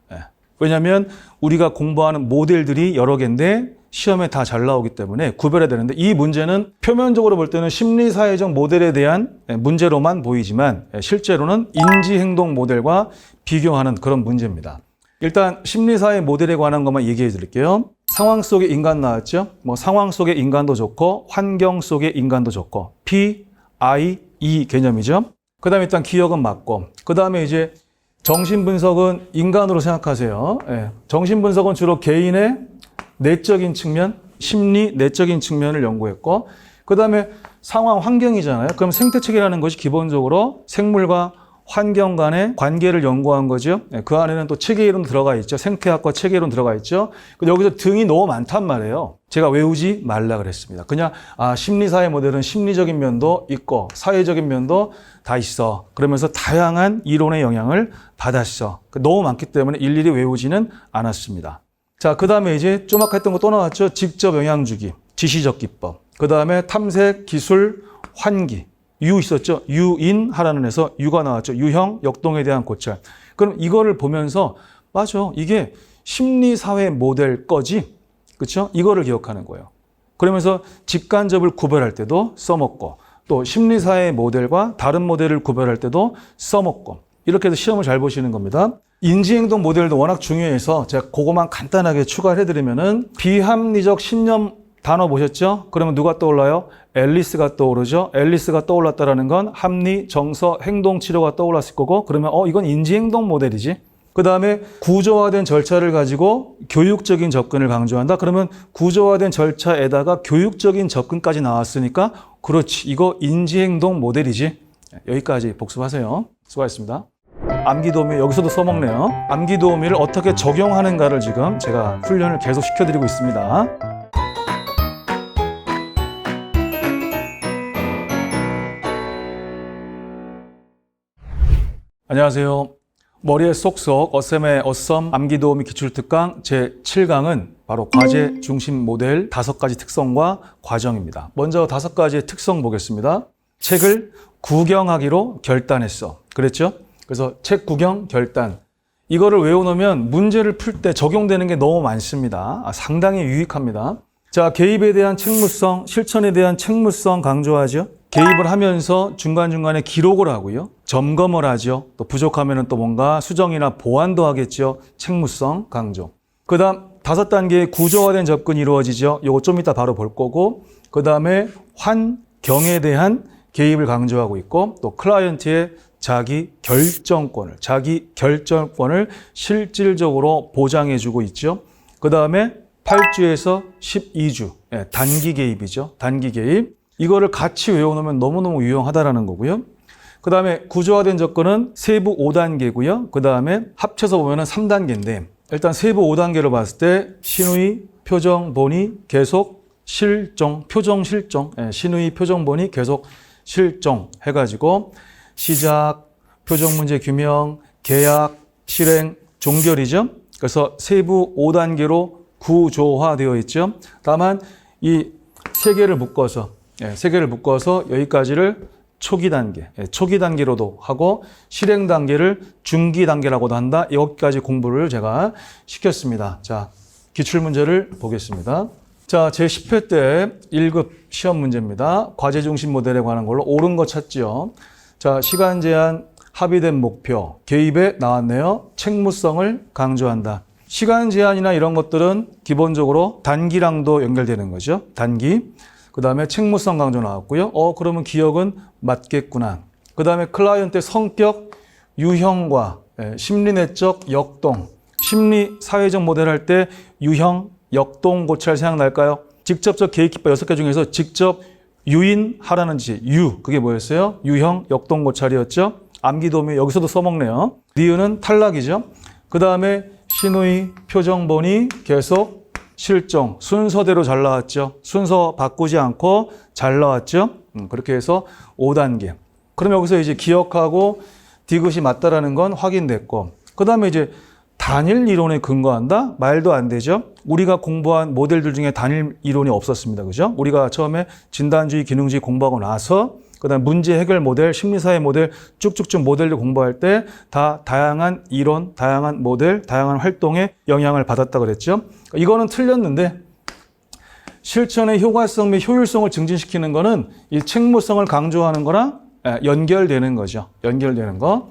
왜냐하면 우리가 공부하는 모델들이 여러 개인데 시험에 다 잘 나오기 때문에 구별해야 되는데 이 문제는 표면적으로 볼 때는 심리사회적 모델에 대한 문제로만 보이지만 실제로는 인지행동 모델과 비교하는 그런 문제입니다. 일단 심리사회 모델에 관한 것만 얘기해 드릴게요. 상황 속의 인간 나왔죠? 상황 속의 인간도 좋고 환경 속의 인간도 좋고 P, I, E 개념이죠. 그 다음에 일단 기억은 맞고 그 다음에 이제 정신분석은 인간으로 생각하세요. 정신분석은 주로 개인의 내적인 측면, 심리 내적인 측면을 연구했고 그 다음에 상황 환경이잖아요. 그럼 생태체계라는 것이 기본적으로 생물과 환경 간의 관계를 연구한 거죠. 그 안에는 또 체계이론 들어가 있죠. 생태학과 체계이론 들어가 있죠. 여기서 등이 너무 많단 말이에요. 제가 외우지 말라 그랬습니다. 그냥 심리사회 모델은 심리적인 면도 있고 사회적인 면도 다 있어. 그러면서 다양한 이론의 영향을 받았어. 너무 많기 때문에 일일이 외우지는 않았습니다. 자, 그 다음에 이제 좀 아까 했던 거 또 나왔죠. 직접 영향 주기, 지시적 기법. 그 다음에 탐색, 기술, 환기. 유 있었죠. 유인하라는 에서 유가 나왔죠. 유형, 역동에 대한 고찰. 그럼 이거를 보면서 맞아. 이게 심리사회 모델 거지. 그렇죠? 이거를 기억하는 거예요. 그러면서 직간접을 구별할 때도 써먹고 또 심리사회 모델과 다른 모델을 구별할 때도 써먹고 이렇게 해서 시험을 잘 보시는 겁니다. 인지행동 모델도 워낙 중요해서 제가 그거만 간단하게 추가를 해드리면은 비합리적 신념 단어 보셨죠? 그러면 누가 떠올라요? 앨리스가 떠오르죠? 앨리스가 떠올랐다는 건 합리, 정서, 행동 치료가 떠올랐을 거고 그러면 이건 인지행동 모델이지. 그 다음에 구조화된 절차를 가지고 교육적인 접근을 강조한다. 그러면 구조화된 절차에다가 교육적인 접근까지 나왔으니까 그렇지. 이거 인지행동 모델이지. 여기까지 복습하세요. 수고하셨습니다. 암기도우미 여기서도 써먹네요. 암기도우미를 어떻게 적용하는가를 지금 제가 훈련을 계속 시켜드리고 있습니다. 안녕하세요. 머리에 쏙쏙 어쌤의 어썸 암기도우미 기출특강 제7강은 바로 과제 중심 모델 5가지 특성과 과정입니다. 먼저 5가지의 특성 보겠습니다. 책을 구경하기로 결단했어. 그랬죠? 그래서 책 구경 결단. 이거를 외워놓으면 문제를 풀 때 적용되는 게 너무 많습니다. 상당히 유익합니다. 자, 개입에 대한 책무성, 실천에 대한 책무성 강조하죠. 개입을 하면서 중간중간에 기록을 하고요. 점검을 하죠. 또 부족하면 또 뭔가 수정이나 보완도 하겠죠. 책무성 강조. 그 다음 5단계의 구조화된 접근이 이루어지죠. 요거 좀 이따 바로 볼 거고 그 다음에 환경에 대한 개입을 강조하고 있고 또 클라이언트의 자기 결정권을 실질적으로 보장해주고 있죠. 그 다음에 8주에서 12주 단기 개입이죠. 단기 개입. 이거를 같이 외워놓으면 너무너무 유용하다라는 거고요. 그 다음에 구조화된 접근은 세부 5단계고요. 그 다음에 합쳐서 보면은 3단계인데 일단 세부 5단계로 봤을 때 신의, 표정, 본의, 계속, 실종, 표정, 실종. 신의, 표정, 본의, 계속, 실종 해가지고 시작, 표정 문제 규명, 계약, 실행, 종결이죠. 그래서 세부 5단계로 구조화되어 있죠. 다만 이 세 개를 묶어서 여기까지를 초기 단계로도 하고 실행 단계를 중기 단계라고도 한다. 여기까지 공부를 제가 시켰습니다. 자, 기출 문제를 보겠습니다. 자, 제 10회 때 1급 시험 문제입니다. 과제 중심 모델에 관한 걸로 옳은 거 찾죠. 자, 시간 제한, 합의된 목표, 개입에 나왔네요. 책무성을 강조한다. 시간 제한이나 이런 것들은 기본적으로 단기랑도 연결되는 거죠. 단기. 그 다음에 책무성 강조 나왔고요. 그러면 기억은 맞겠구나. 그 다음에 클라이언트의 성격, 유형과 심리내적 역동. 심리 사회적 모델 할 때 유형, 역동 고찰 생각날까요? 직접적 개입 기법 6개 중에서 직접 유인하라는 지, 그게 뭐였어요? 유형, 역동 고찰이었죠. 암기도우미 여기서도 써먹네요. 니은은 탈락이죠. 그 다음에 신의, 표정, 본의, 계속, 실종. 순서대로 잘 나왔죠. 순서 바꾸지 않고 잘 나왔죠. 그렇게 해서 5단계. 그럼 여기서 이제 기억하고 디귿이 맞다라는 건 확인됐고 그 다음에 이제 단일 이론에 근거한다? 말도 안 되죠. 우리가 공부한 모델들 중에 단일 이론이 없었습니다. 그죠? 우리가 처음에 진단주의, 기능주의 공부하고 나서 그다음 문제 해결 모델, 심리사회 모델 쭉쭉쭉 모델들 공부할 때 다 다양한 이론, 다양한 모델, 다양한 활동에 영향을 받았다 그랬죠. 이거는 틀렸는데 실천의 효과성 및 효율성을 증진시키는 거는 이 책무성을 강조하는 거랑 연결되는 거죠. 연결되는 거.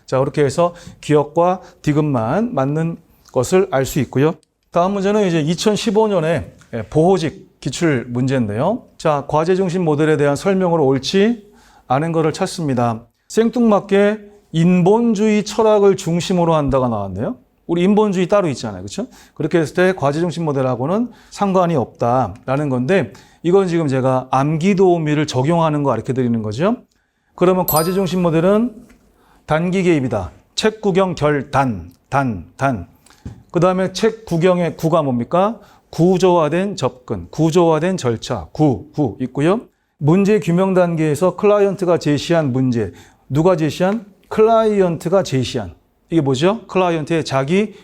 자, 그렇게 해서 기억과 디귿만 맞는 것을 알 수 있고요. 다음 문제는 이제 2015년에 보호직 기출 문제인데요. 자, 과제 중심 모델에 대한 설명으로 옳지 않은 거를 찾습니다. 생뚱맞게 인본주의 철학을 중심으로 한다가 나왔네요. 우리 인본주의 따로 있잖아요. 그렇죠? 그렇게 했을 때 과제 중심 모델하고는 상관이 없다라는 건데 이건 지금 제가 암기도우미를 적용하는 거 가르쳐 드리는 거죠. 그러면 과제 중심 모델은 단기 개입이다. 책 구경 결단, 단. 그 다음에 책 구경의 구가 뭡니까? 구조화된 접근, 구조화된 절차, 구 있고요. 문제 규명 단계에서 클라이언트가 제시한 문제, 누가 제시한? 클라이언트가 제시한. 이게 뭐죠? 클라이언트의 자기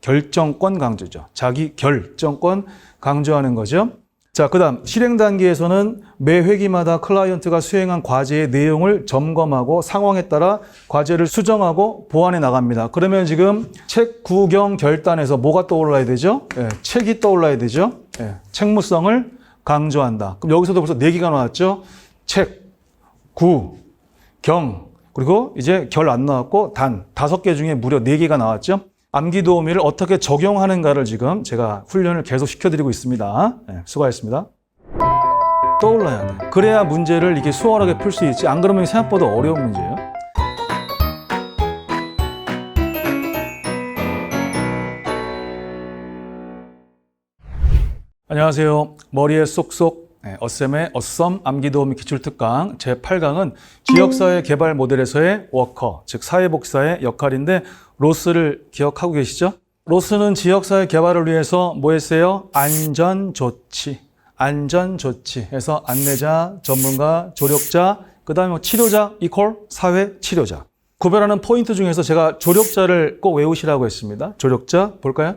결정권 강조죠. 자기 결정권 강조하는 거죠. 자, 그 다음 실행 단계에서는 매 회기마다 클라이언트가 수행한 과제의 내용을 점검하고 상황에 따라 과제를 수정하고 보완해 나갑니다. 그러면 지금 책 구경 결단에서 뭐가 떠올라야 되죠? 책이 떠올라야 되죠. 책무성을 강조한다. 그럼 여기서도 벌써 4개가 나왔죠. 책, 구, 경, 그리고 이제 결 안 나왔고 단 5개 중에 무려 4개가 나왔죠. 암기 도우미를 어떻게 적용하는가를 지금 제가 훈련을 계속 시켜드리고 있습니다. 수고하셨습니다. 떠올라야 돼. 그래야 문제를 이게 수월하게 풀 수 있지. 안 그러면 생각보다 어려운 문제예요. 안녕하세요. 머리에 쏙쏙 어쌤의 어썸 암기 도우미 기출특강 제8강은 지역사회 개발 모델에서의 워커, 즉 사회복사의 역할인데 로스를 기억하고 계시죠? 로스는 지역사회 개발을 위해서 뭐 했어요? 안전조치 해서 안내자, 전문가, 조력자, 그 다음에 치료자 이퀄 사회치료자. 구별하는 포인트 중에서 제가 조력자를 꼭 외우시라고 했습니다. 조력자 볼까요?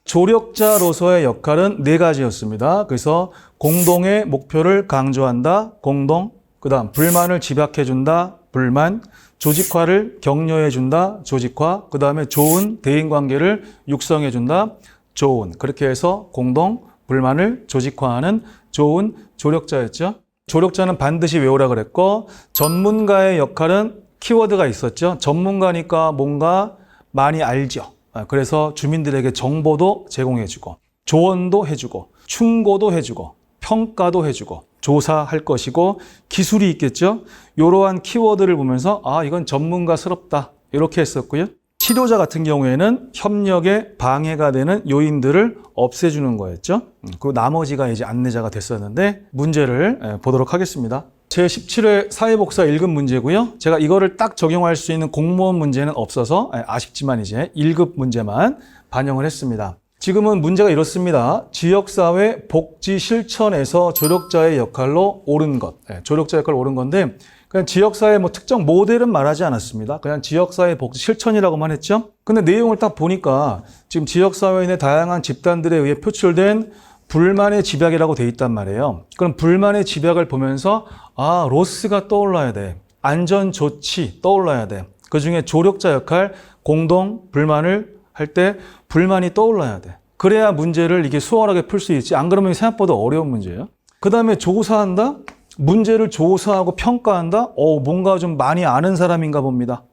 조력자로서의 역할은 4가지였습니다. 그래서 공동의 목표를 강조한다. 공동. 그 다음 불만을 집약해준다. 불만. 조직화를 격려해준다. 조직화. 그 다음에 좋은 대인관계를 육성해준다. 좋은. 그렇게 해서 공동 불만을 조직화하는 좋은 조력자였죠. 조력자는 반드시 외우라 그랬고 전문가의 역할은 키워드가 있었죠. 전문가니까 뭔가 많이 알죠. 그래서 주민들에게 정보도 제공해주고 조언도 해주고 충고도 해주고 평가도 해주고 조사할 것이고 기술이 있겠죠. 이러한 키워드를 보면서 아 이건 전문가스럽다 이렇게 했었고요. 치료자 같은 경우에는 협력에 방해가 되는 요인들을 없애주는 거였죠. 그리고 나머지가 이제 안내자가 됐었는데 문제를 보도록 하겠습니다. 제17회 사회복사 1급 문제고요. 제가 이거를 딱 적용할 수 있는 공무원 문제는 없어서 아쉽지만 이제 1급 문제만 반영을 했습니다. 지금은 문제가 이렇습니다. 지역사회 복지 실천에서 조력자의 역할로 옳은 것. 조력자 역할로 옳은 건데 그냥 지역사회 뭐 특정 모델은 말하지 않았습니다. 그냥 지역사회 복지 실천이라고만 했죠. 근데 내용을 딱 보니까 지금 지역사회인의 다양한 집단들에 의해 표출된 불만의 집약이라고 돼 있단 말이에요. 그럼 불만의 집약을 보면서 아 로스가 떠올라야 돼. 안전조치 떠올라야 돼. 그중에 조력자 역할 공동 불만을 할 때 불만이 떠올라야 돼. 그래야 문제를 이게 수월하게 풀 수 있지. 안 그러면 생각보다 어려운 문제예요. 그 다음에 조사한다. 문제를 조사하고 평가한다. 뭔가 좀 많이 아는 사람인가 봅니다.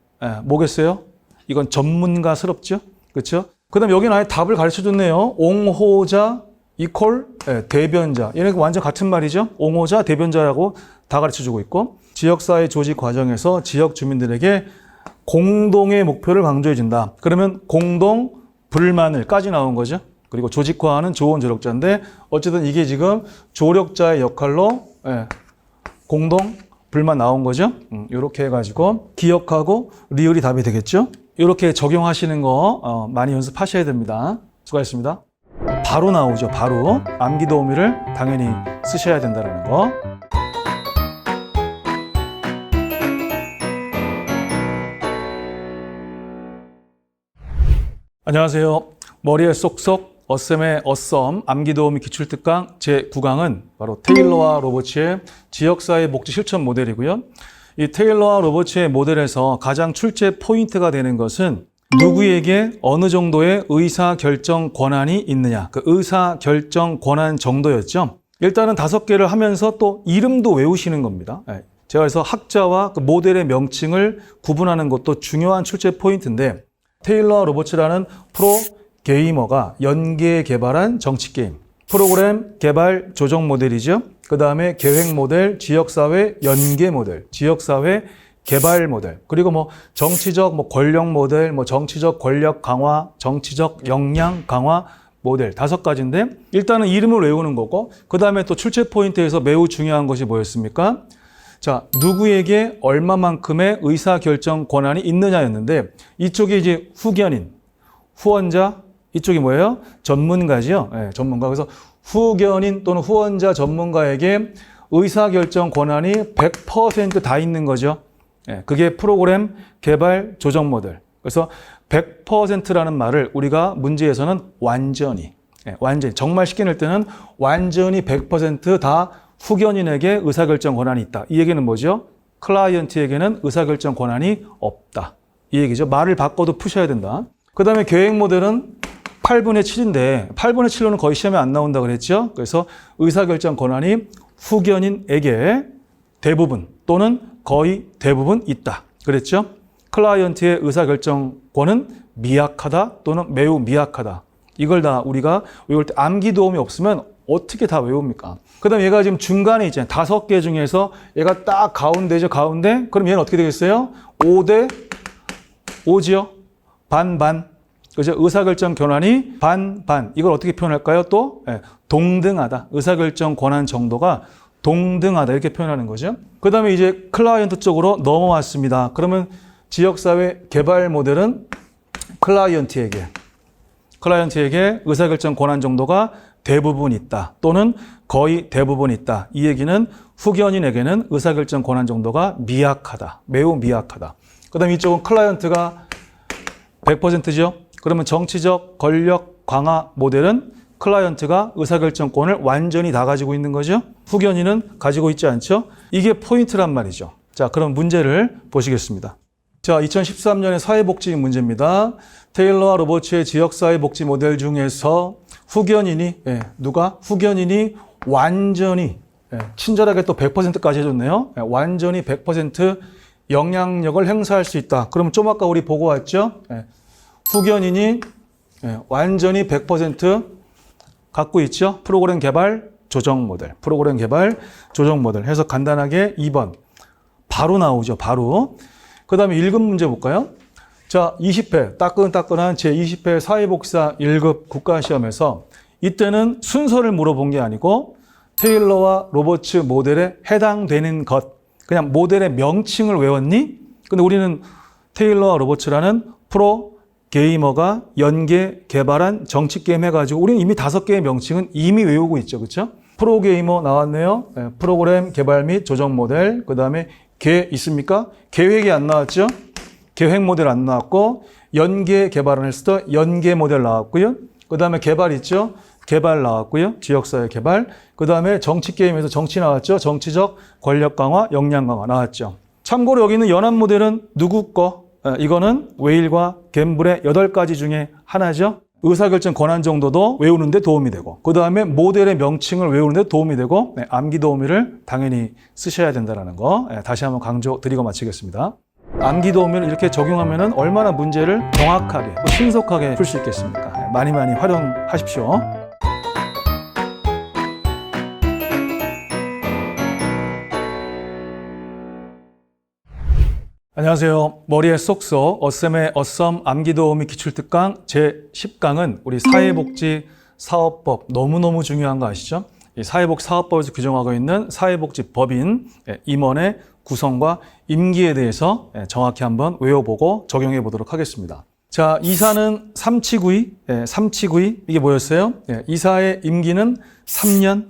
뭐겠어요? 이건 전문가스럽죠. 그렇죠? 그 다음에 여기는 아예 답을 가르쳐줬네요. 옹호자 이퀄 대변자. 얘네 완전 같은 말이죠. 옹호자, 대변자라고 다 가르쳐주고 있고 지역사회 조직 과정에서 지역 주민들에게 공동의 목표를 강조해준다. 그러면 공동 불만을까지 나온 거죠. 그리고 조직화하는 좋은 조력자인데 어쨌든 이게 지금 조력자의 역할로 공동 불만 나온 거죠. 이렇게 해가지고 기억하고 리을이 답이 되겠죠. 이렇게 적용하시는 거 많이 연습하셔야 됩니다. 수고하셨습니다. 바로 나오죠. 바로 암기 도우미를 당연히 쓰셔야 된다는 거. 안녕하세요. 머리에 쏙쏙 어쌤의 어썸 암기 도우미 기출특강 제9강은 바로 테일러와 로버츠의 지역사회 복지 실천 모델이고요. 이 테일러와 로버츠의 모델에서 가장 출제 포인트가 되는 것은 누구에게 어느 정도의 의사결정 권한이 있느냐. 그 의사결정 권한 정도였죠. 일단은 5개를 하면서 또 이름도 외우시는 겁니다. 제가 그래서 학자와 그 모델의 명칭을 구분하는 것도 중요한 출제 포인트인데 테일러와 로버츠라는 프로게이머가 연계에 개발한 정치게임. 프로그램 개발 조정 모델이죠. 그 다음에 계획 모델, 지역사회 연계 모델, 지역사회 개발 모델, 그리고 뭐 정치적 권력 모델, 정치적 권력 강화, 정치적 역량 강화 모델 5가지인데 일단은 이름을 외우는 거고 그 다음에 또 출제 포인트에서 매우 중요한 것이 뭐였습니까? 자, 누구에게 얼마만큼의 의사결정 권한이 있느냐였는데 이쪽이 이제 후견인, 후원자, 이쪽이 뭐예요? 전문가지요. 네, 전문가. 그래서 후견인 또는 후원자 전문가에게 의사결정 권한이 100% 다 있는 거죠. 네, 그게 프로그램 개발 조정 모델. 그래서 100%라는 말을 우리가 문제에서는 완전히, 완전히 정말 쉽게 낼 때는 완전히 100% 후견인에게 의사결정 권한이 있다. 이 얘기는 뭐죠? 클라이언트에게는 의사결정 권한이 없다. 이 얘기죠. 말을 바꿔도 푸셔야 된다. 그 다음에 계획 모델은 8분의 7인데 8분의 7로는 거의 시험에 안 나온다고 그랬죠. 그래서 의사결정 권한이 후견인에게 대부분 또는 거의 대부분 있다. 그랬죠. 클라이언트의 의사결정권은 미약하다 또는 매우 미약하다. 이걸 다 우리가 외울 때 암기 도움이 없으면 어떻게 다 외웁니까? 그 다음에 얘가 지금 중간에 있잖아요. 5개 중에서 얘가 딱 가운데죠. 가운데. 그럼 얘는 어떻게 되겠어요? 5대 5지요. 반반. 그죠? 의사결정 권한이 반반. 이걸 어떻게 표현할까요? 또 동등하다. 의사결정 권한 정도가 동등하다. 이렇게 표현하는 거죠. 그 다음에 이제 클라이언트 쪽으로 넘어왔습니다. 그러면 지역사회 개발 모델은 클라이언트에게 의사결정 권한 정도가 대부분 있다. 또는 거의 대부분 있다. 이 얘기는 후견인에게는 의사결정 권한 정도가 미약하다. 매우 미약하다. 그 다음에 이쪽은 클라이언트가 100%죠. 그러면 정치적 권력 강화 모델은 클라이언트가 의사결정권을 완전히 다 가지고 있는 거죠. 후견인은 가지고 있지 않죠. 이게 포인트란 말이죠. 자, 그럼 문제를 보시겠습니다. 자, 2013년의 사회복지 문제입니다. 테일러와 로버츠의 지역사회복지 모델 중에서 후견인이 후견인이 완전히 친절하게 또 100%까지 해줬네요. 완전히 100% 영향력을 행사할 수 있다. 그러면 좀 아까 우리 보고 왔죠. 후견인이 완전히 100% 갖고 있죠. 프로그램 개발 조정 모델. 해서 간단하게 2번 바로 나오죠. 바로. 그 다음에 1급 문제 볼까요? 자, 20회 따끈따끈한 제20회 사회복지사 1급 국가시험에서 이때는 순서를 물어본 게 아니고 테일러와 로버츠 모델에 해당되는 것, 그냥 모델의 명칭을 외웠니? 근데 우리는 테일러와 로버츠라는 프로 게이머가 연계 개발한 정치 게임 해가지고 우리는 이미 5개의 명칭은 이미 외우고 있죠. 그렇죠? 프로 게이머 나왔네요. 프로그램 개발 및 조정 모델. 그 다음에 있습니까? 계획이 안 나왔죠? 계획 모델 안 나왔고 연계 개발을 했을 때 연계 모델 나왔고요. 그 다음에 개발 있죠? 개발 나왔고요. 지역사회 개발. 그 다음에 정치 게임에서 정치 나왔죠? 정치적 권력 강화, 역량 강화 나왔죠. 참고로 여기 있는 연합 모델은 누구 거? 이거는 웨일과 갬블의 8가지 중에 하나죠. 의사결정 권한 정도도 외우는 데 도움이 되고 그 다음에 모델의 명칭을 외우는 데 도움이 되고 암기 도우미를 당연히 쓰셔야 된다는 거 다시 한번 강조 드리고 마치겠습니다. 암기 도우미를 이렇게 적용하면 얼마나 문제를 정확하게 신속하게 풀 수 있겠습니까? 많이 활용하십시오. 안녕하세요. 머리에 쏙쏙 어쌤의 어썸 암기 도우미 기출특강 제10강은 우리 사회복지 사업법 너무너무 중요한 거 아시죠? 이 사회복지사업법에서 규정하고 있는 사회복지법인 임원의 구성과 임기에 대해서 정확히 한번 외워보고 적용해 보도록 하겠습니다. 자, 이사는 삼치구이, 이게 뭐였어요? 이사의 임기는 3년.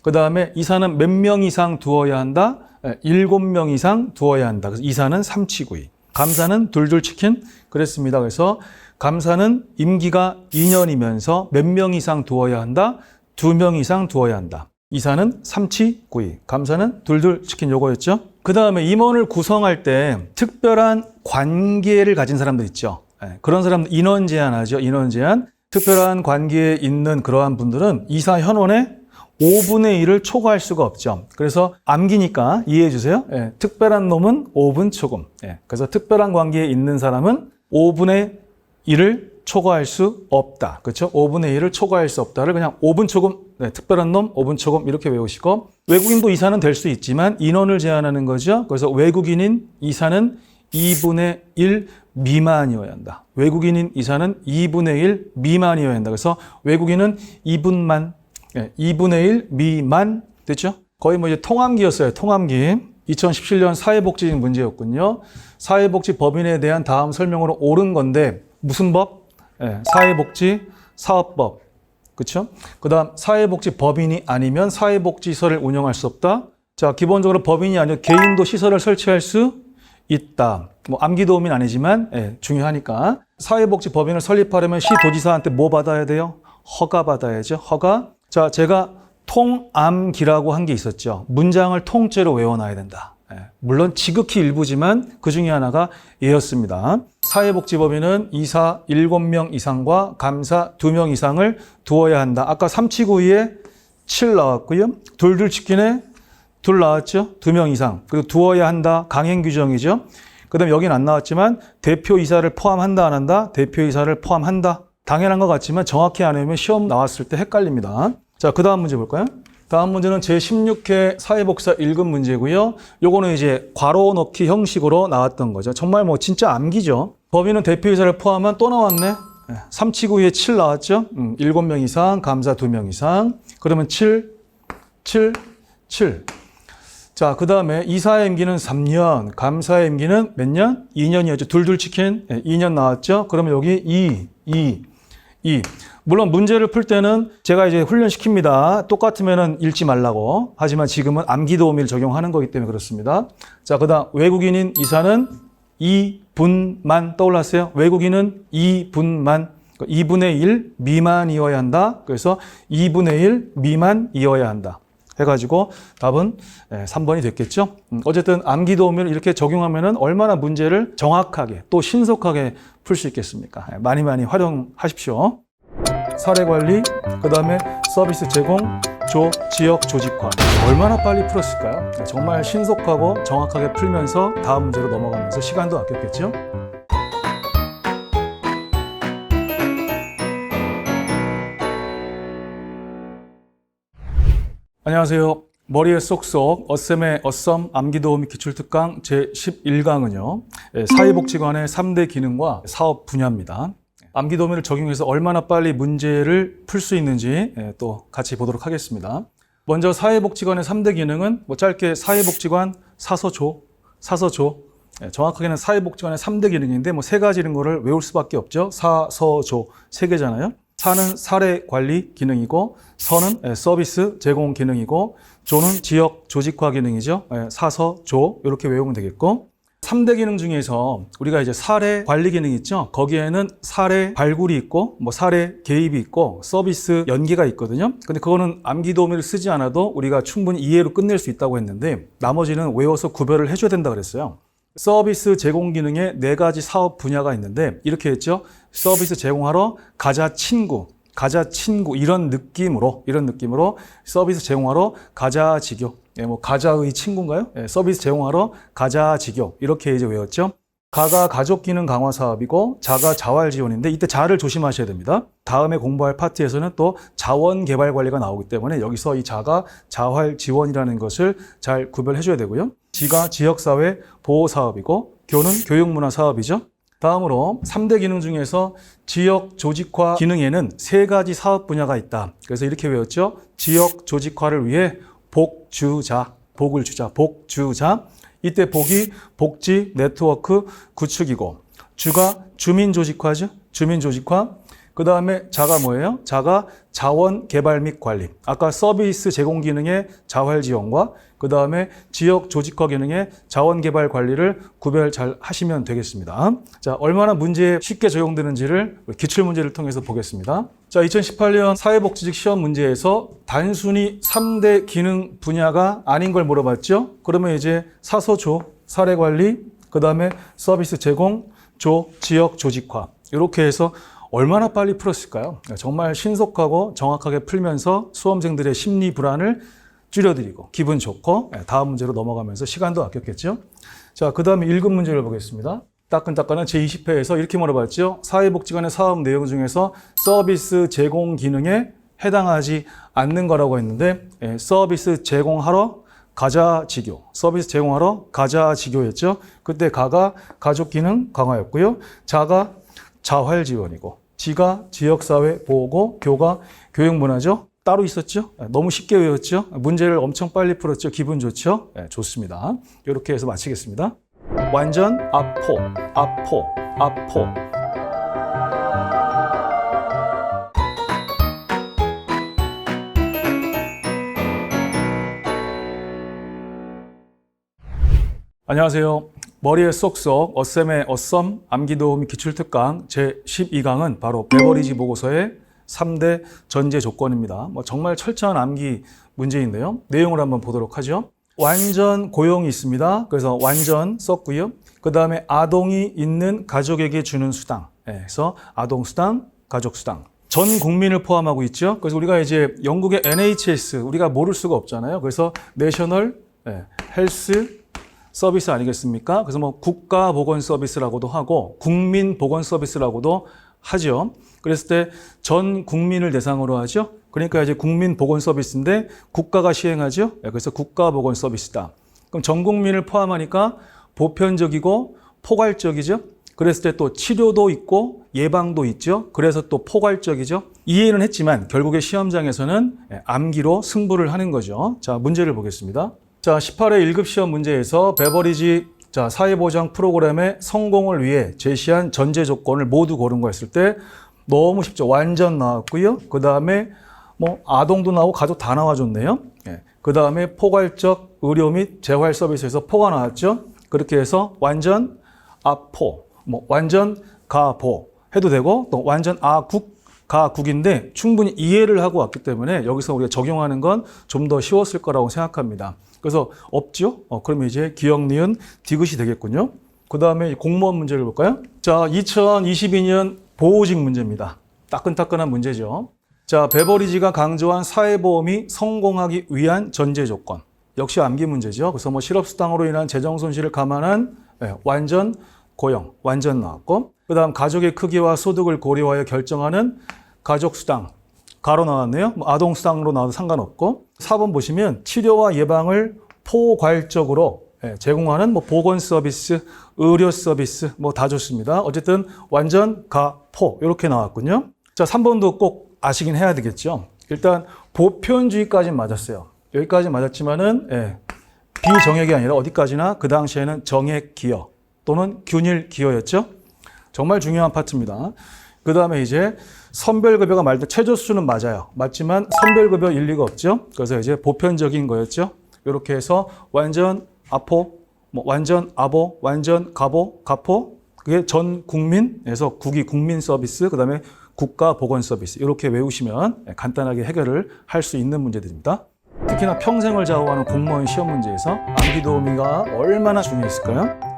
그 다음에 이사는 몇 명 이상 두어야 한다? 7명 이상 두어야 한다. 그래서 이사는 삼치구이. 감사는 둘둘치킨. 그랬습니다. 그래서 감사는 임기가 2년이면서 몇 명 이상 두어야 한다? 2명 이상 두어야 한다. 이사는 삼치구이. 감사는 둘둘치킨 요거였죠. 그 다음에 임원을 구성할 때 특별한 관계를 가진 사람들 있죠. 그런 사람들 인원 제한하죠. 인원 제한. 특별한 관계에 있는 그러한 분들은 이사 현원의 5분의 1을 초과할 수가 없죠. 그래서 암기니까 이해해 주세요. 특별한 놈은 5분 초금. 그래서 특별한 관계에 있는 사람은 5분의 1을 초과할 수 없다. 그렇죠? 5분의 1을 초과할 수 없다를 그냥 5분 초금, 특별한 놈 5분 초금 이렇게 외우시고 외국인도 이사는 될 수 있지만 인원을 제한하는 거죠. 그래서 외국인인 이사는 2분의 1 미만이어야 한다. 외국인인 이사는 2분의 1 미만이어야 한다. 그래서 외국인은 2분의 1 미만 됐죠? 거의 뭐 이제 통암기였어요. 통암기. 2017년 사회복지 문제였군요. 사회복지 법인에 대한 다음 설명으로 옳은 건데 무슨 법? 사회복지 사업법. 그렇죠? 그다음 사회복지 법인이 아니면 사회복지시설을 운영할 수 없다. 자, 기본적으로 법인이 아니라 개인도 시설을 설치할 수 있다. 뭐 암기도우미는 아니지만 중요하니까. 사회복지 법인을 설립하려면 시도지사한테 뭐 받아야 돼요? 허가 받아야죠. 허가. 자, 제가 통암기라고 한 게 있었죠. 문장을 통째로 외워놔야 된다. 물론 지극히 일부지만 그 중에 하나가 얘였습니다. 사회복지법인은 이사 7명 이상과 감사 2명 이상을 두어야 한다. 아까 379에 7 나왔고요. 둘치킨에 2 나왔죠. 2명 이상. 그리고 두어야 한다. 강행 규정이죠. 그 다음에 여긴 안 나왔지만 대표이사를 포함한다 안 한다? 대표이사를 포함한다. 당연한 것 같지만 정확히 안 외우면 시험 나왔을 때 헷갈립니다. 자, 그 다음 문제 볼까요? 다음 문제는 제16회 사회복사 1급 문제고요. 요거는 이제 괄호 넣기 형식으로 나왔던 거죠. 정말 뭐 진짜 암기죠. 법인은 대표이사를 포함한 또 나왔네. 379에 7 나왔죠. 7명 이상, 감사 2명 이상. 그러면 7. 자, 그 다음에 이사의 임기는 3년, 감사의 임기는 몇 년? 2년이었죠. 둘치킨 2년 나왔죠. 그러면 여기 2. 물론 문제를 풀 때는 제가 이제 훈련시킵니다. 똑같으면은 읽지 말라고. 하지만 지금은 암기도우미를 적용하는 거기 때문에 그렇습니다. 자, 그 다음 외국인인 이사는 2분만 떠올랐어요. 외국인은 2분만. 2분의 1 미만이어야 한다. 그래서 2분의 1 미만이어야 한다. 해가지고 답은 3번이 됐겠죠. 어쨌든 암기도우미를 이렇게 적용하면은 얼마나 문제를 정확하게 또 신속하게 풀 수 있겠습니까? 많이 활용하십시오. 사례관리, 그 다음에 서비스 제공, 지역 조직화. 얼마나 빨리 풀었을까요? 정말 신속하고 정확하게 풀면서 다음 문제로 넘어가면서 시간도 아꼈겠죠. 안녕하세요. 머리에 쏙쏙 어쌤의 어썸 암기도우미 기출특강 제11강은요. 사회복지관의 3대 기능과 사업 분야입니다. 암기도우미를 적용해서 얼마나 빨리 문제를 풀 수 있는지 또 같이 보도록 하겠습니다. 먼저 사회복지관의 3대 기능은 뭐 짧게 사회복지관 사서조. 정확하게는 사회복지관의 3대 기능인데 뭐 3가지 이런 거를 외울 수밖에 없죠. 사서조 3개잖아요. 사는 사례 관리 기능이고, 서는 서비스 제공 기능이고, 조는 지역 조직화 기능이죠. 사서조 이렇게 외우면 되겠고, 3대 기능 중에서 우리가 이제 사례 관리 기능 있죠. 거기에는 사례 발굴이 있고, 뭐 사례 개입이 있고, 서비스 연계가 있거든요. 근데 그거는 암기도우미를 쓰지 않아도 우리가 충분히 이해로 끝낼 수 있다고 했는데, 나머지는 외워서 구별을 해줘야 된다 그랬어요. 서비스 제공 기능에 4가지 사업 분야가 있는데 이렇게 했죠. 서비스 제공하러 가자 친구 이런 느낌으로 서비스 제공하러 가자 직교. 뭐 가자의 친구인가요? 서비스 제공하러 가자 직교 이렇게 이제 외웠죠. 가가 가족 기능 강화 사업이고 자가 자활 지원인데 이때 자를 조심하셔야 됩니다. 다음에 공부할 파트에서는 또 자원 개발 관리가 나오기 때문에 여기서 이 자가 자활 지원이라는 것을 잘 구별해 줘야 되고요. 지가 지역사회 보호 사업이고 교는 교육문화 사업이죠. 다음으로 3대 기능 중에서 지역 조직화 기능에는 3가지 사업 분야가 있다. 그래서 이렇게 외웠죠. 지역 조직화를 위해 복을 주자. 이때 복이 복지 네트워크 구축이고, 주가 주민 조직화죠. 주민 조직화. 그 다음에 자가 뭐예요? 자가 자원 개발 및 관리. 아까 서비스 제공 기능의 자활 지원과 그 다음에 지역 조직화 기능의 자원 개발 관리를 구별 잘 하시면 되겠습니다. 자, 얼마나 문제에 쉽게 적용되는지를 기출 문제를 통해서 보겠습니다. 자, 2018년 사회복지직 시험 문제에서 단순히 3대 기능 분야가 아닌 걸 물어봤죠. 그러면 이제 사서조, 사례관리, 그 다음에 서비스 제공, 지역 조직화 이렇게 해서 얼마나 빨리 풀었을까요? 정말 신속하고 정확하게 풀면서 수험생들의 심리 불안을 줄여드리고 기분 좋고 다음 문제로 넘어가면서 시간도 아꼈겠죠. 자, 그 다음에 1급 문제를 보겠습니다. 따끈따끈한 제20회에서 이렇게 물어봤죠. 사회복지관의 사업 내용 중에서 서비스 제공 기능에 해당하지 않는 거라고 했는데 서비스 제공하러 가자 직교, 서비스 제공하러 가자 직교였죠. 그때 가가 가족 기능 강화였고요. 자가 자활 지원이고, 지가 지역사회 보호고, 교가 교육문화죠. 따로 있었죠? 너무 쉽게 외웠죠? 문제를 엄청 빨리 풀었죠? 기분 좋죠? 네, 좋습니다. 이렇게 해서 마치겠습니다. 완전 아포, 아포, 아포. 안녕하세요. 머리에 쏙쏙 어쌤의 어썸 암기도우미 기출특강 제12강은 바로 베버리지 보고서의 3대 전제 조건입니다. 정말 철저한 암기 문제인데요. 내용을 한번 보도록 하죠. 완전 고용이 있습니다. 그래서 완전 썼고요. 그 다음에 아동이 있는 가족에게 주는 수당. 그래서 아동수당, 가족수당. 전 국민을 포함하고 있죠. 그래서 우리가 이제 영국의 NHS 우리가 모를 수가 없잖아요. 그래서 내셔널 헬스 서비스 아니겠습니까? 그래서 국가보건 서비스라고도 하고 국민보건 서비스라고도 하죠. 그랬을 때 전 국민을 대상으로 하죠. 그러니까 이제 국민보건 서비스인데 국가가 시행하죠. 그래서 국가보건 서비스다. 그럼 전 국민을 포함하니까 보편적이고 포괄적이죠. 그랬을 때 또 치료도 있고 예방도 있죠. 그래서 또 포괄적이죠. 이해는 했지만 결국에 시험장에서는 암기로 승부를 하는 거죠. 자, 문제를 보겠습니다. 자, 18회 1급 시험 문제에서 베버리지 사회보장 프로그램의 성공을 위해 제시한 전제 조건을 모두 고른 거였을 때 너무 쉽죠. 완전 나왔고요. 그 다음에 아동도 나오고 가족 다 나와줬네요. 그 다음에 포괄적 의료 및 재활 서비스에서 포가 나왔죠. 그렇게 해서 완전 아포, 완전 가보 해도 되고 또 완전 아국, 가국인데 충분히 이해를 하고 왔기 때문에 여기서 우리가 적용하는 건 좀 더 쉬웠을 거라고 생각합니다. 그래서 없죠? 그러면 이제 기역, 니은, 디귿이 되겠군요. 그 다음에 공무원 문제를 볼까요? 자, 2022년 보호직 문제입니다. 따끈따끈한 문제죠. 자, 베버리지가 강조한 사회보험이 성공하기 위한 전제 조건. 역시 암기 문제죠. 그래서 실업수당으로 인한 재정 손실을 감안한 완전 고용, 완전 나왔고, 그 다음 가족의 크기와 소득을 고려하여 결정하는 가족수당, 가로 나왔네요. 아동수당으로 나와도 상관없고 4번 보시면 치료와 예방을 포괄적으로 제공하는 보건 서비스, 의료 서비스 다 좋습니다. 어쨌든 완전 가포 이렇게 나왔군요. 자, 3번도 꼭 아시긴 해야 되겠죠. 일단 보편주의까지는 맞았어요. 여기까지 맞았지만은 비정액이 아니라 어디까지나 그 당시에는 정액 기여 또는 균일 기여였죠. 정말 중요한 파트입니다. 그 다음에 이제 선별급여가 말도 최저수준은 맞아요. 맞지만 선별급여 일리가 없죠. 그래서 이제 보편적인 거였죠. 이렇게 해서 완전 아포, 완전 아보, 완전 가보, 가포. 그게 전 국민에서 국이 국민 서비스, 그 다음에 국가 보건 서비스. 이렇게 외우시면 간단하게 해결을 할 수 있는 문제들입니다. 특히나 평생을 좌우하는 공무원 시험 문제에서 암기도우미가 얼마나 중요했을까요?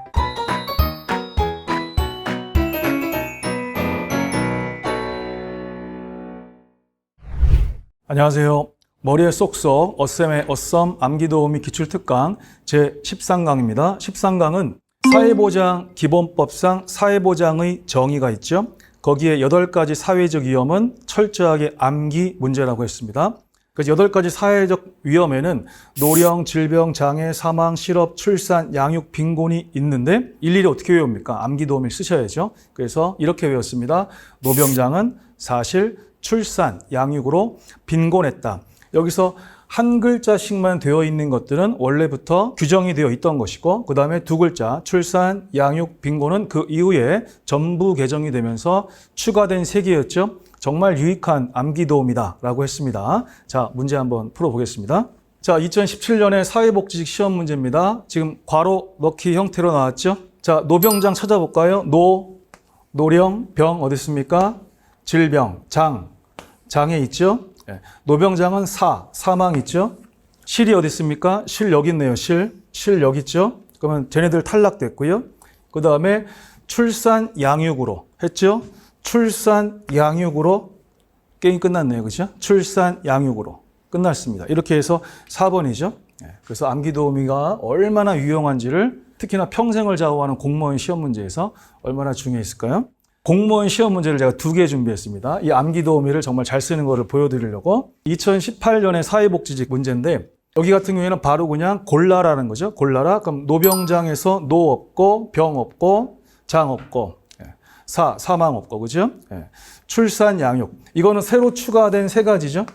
안녕하세요. 머리에 쏙쏙 어쌤의 어썸 암기도우미 기출특강 제13강입니다. 13강은 사회보장 기본법상 사회보장의 정의가 있죠. 거기에 8가지 사회적 위험은 철저하게 암기 문제라고 했습니다. 그래서 8가지 사회적 위험에는 노령, 질병, 장애, 사망, 실업, 출산, 양육, 빈곤이 있는데 일일이 어떻게 외웁니까? 암기도우미를 쓰셔야죠. 그래서 이렇게 외웠습니다. 노병장은 사실 출산, 양육으로 빈곤했다. 여기서 한 글자씩만 되어 있는 것들은 원래부터 규정이 되어 있던 것이고 그 다음에 2글자 출산, 양육, 빈곤은 그 이후에 전부 개정이 되면서 추가된 3개였죠. 정말 유익한 암기도움이다 라고 했습니다. 자, 문제 한번 풀어보겠습니다. 자, 2017년의 사회복지직 시험 문제입니다. 지금 괄호 넣기 형태로 나왔죠. 자, 노병장 찾아볼까요? 노령, 병 어디 있습니까? 질병, 장애 있죠? 노병장은 사망 있죠? 실이 어디 있습니까? 실 여기 있네요. 실 여기 있죠? 그러면 쟤네들 탈락됐고요. 그 다음에 출산 양육으로 했죠? 출산 양육으로 게임 끝났네요. 그죠? 출산 양육으로 끝났습니다. 이렇게 해서 4번이죠. 그래서 암기도우미가 얼마나 유용한지를 특히나 평생을 좌우하는 공무원 시험 문제에서 얼마나 중요했을까요? 공무원 시험 문제를 제가 2개 준비했습니다. 이 암기도우미를 정말 잘 쓰는 거를 보여드리려고 2018년의 사회복지직 문제인데 여기 같은 경우에는 바로 그냥 골라라는 거죠. 골라라. 그럼 노병장에서 노 없고 병 없고 장 없고 사망 없고 그죠? 출산 양육 이거는 새로 추가된 3가지죠.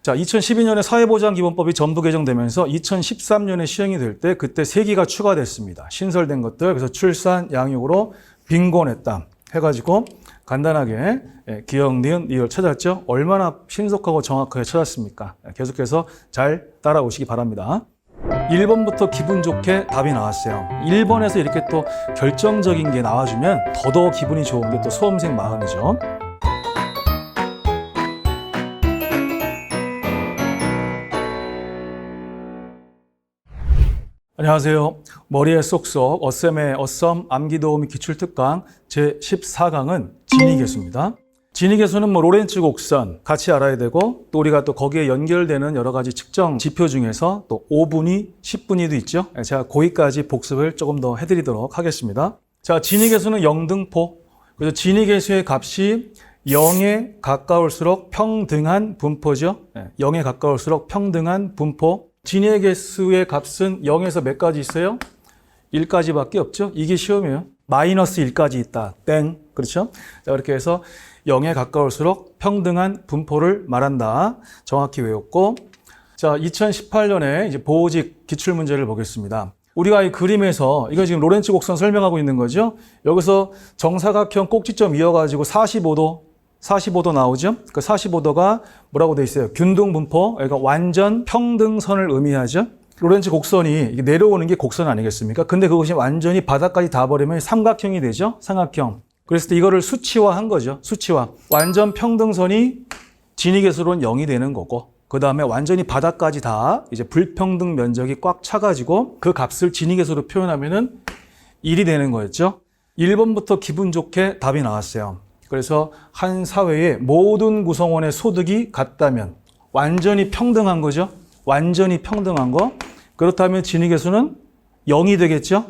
자, 2012년에 사회보장기본법이 전부 개정되면서 2013년에 시행이 될 때 그때 3기가 추가됐습니다. 신설된 것들. 그래서 출산, 양육으로 빈곤했다 해가지고 간단하게 기억, 니은, 리을 찾았죠? 얼마나 신속하고 정확하게 찾았습니까? 계속해서 잘 따라오시기 바랍니다. 1번부터 기분 좋게 답이 나왔어요. 1번에서 이렇게 또 결정적인 게 나와주면 더더욱 기분이 좋은 게 또 수험생 마음이죠. 안녕하세요. 머리에 쏙쏙 어쌤의 어썸 암기도우미 기출특강 제14강은 진위계수입니다. 진위계수는 로렌츠 곡선 같이 알아야 되고 또 우리가 또 거기에 연결되는 여러 가지 측정 지표 중에서 또 5분위, 10분위도 있죠. 제가 거기까지 복습을 조금 더 해드리도록 하겠습니다. 자, 진위계수는 영등포. 그래서 진위계수의 값이 0에 가까울수록 평등한 분포죠. 0에 가까울수록 평등한 분포. 진위의 개수의 값은 0에서 몇 가지 있어요? 1까지밖에 없죠. 이게 시험이에요. 마이너스 1까지 있다. 땡. 그렇죠? 자, 그렇게 해서 0에 가까울수록 평등한 분포를 말한다. 정확히 외웠고. 자, 2018년에 이제 보호직 기출문제를 보겠습니다. 우리가 이 그림에서, 이거 지금 로렌츠 곡선 설명하고 있는 거죠? 여기서 정사각형 꼭지점 이어가지고 45도 나오죠? 그 45도가 뭐라고 돼 있어요? 균등분포, 그러니까 완전 평등선을 의미하죠? 로렌츠 곡선이 내려오는 게 곡선 아니겠습니까? 근데 그것이 완전히 바닥까지 닿아버리면 삼각형이 되죠? 삼각형. 그랬을 때 이거를 수치화한 거죠. 수치화. 완전 평등선이 진위계수로는 0이 되는 거고, 그 다음에 완전히 바닥까지 다 이제 불평등 면적이 꽉 차가지고 그 값을 진위계수로 표현하면은 1이 되는 거였죠. 1번부터 기분 좋게 답이 나왔어요. 그래서 한 사회의 모든 구성원의 소득이 같다면 완전히 평등한 거죠. 완전히 평등한 거. 그렇다면 진위계수는 0이 되겠죠.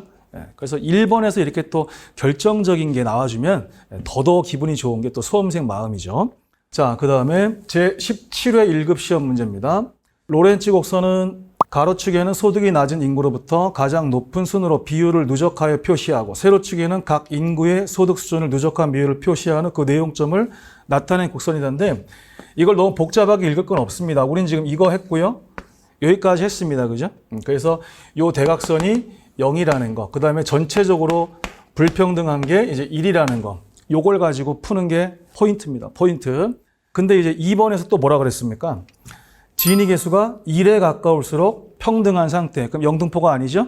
그래서 1번에서 이렇게 또 결정적인 게 나와주면 더더욱 기분이 좋은 게 또 수험생 마음이죠. 자, 그 다음에 제17회 1급 시험 문제입니다. 로렌츠 곡선은 가로축에는 소득이 낮은 인구로부터 가장 높은 순으로 비율을 누적하여 표시하고 세로축에는 각 인구의 소득 수준을 누적한 비율을 표시하는 그 내용점을 나타낸 곡선이던데 이걸 너무 복잡하게 읽을 건 없습니다. 우린 지금 이거 했고요. 여기까지 했습니다. 그죠? 그래서 이 대각선이 0이라는 거, 그 다음에 전체적으로 불평등한 게 이제 1이라는 거, 요걸 가지고 푸는 게 포인트입니다. 포인트. 근데 이제 2번에서 또 뭐라 그랬습니까? 진위계수가 1에 가까울수록 평등한 상태. 그럼 영등포가 아니죠?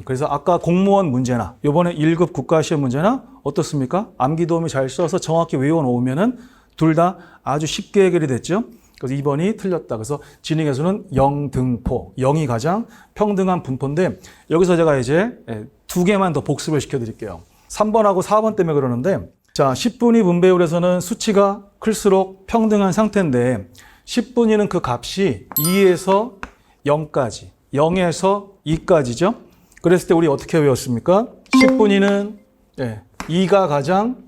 그래서 아까 공무원 문제나 이번에 1급 국가시험 문제나 어떻습니까? 암기도움이 잘 써서 정확히 외워놓으면은 둘 다 아주 쉽게 해결이 됐죠? 그래서 2번이 틀렸다. 그래서 진위계수는 영등포, 0이 가장 평등한 분포인데 여기서 제가 이제 2개만 더 복습을 시켜드릴게요. 3번하고 4번 때문에 그러는데 자, 10분위 분배율에서는 수치가 클수록 평등한 상태인데 10분위는 그 값이 2에서 0까지, 0에서 2까지죠. 그랬을 때 우리 어떻게 외웠습니까? 10분위는 2가 가장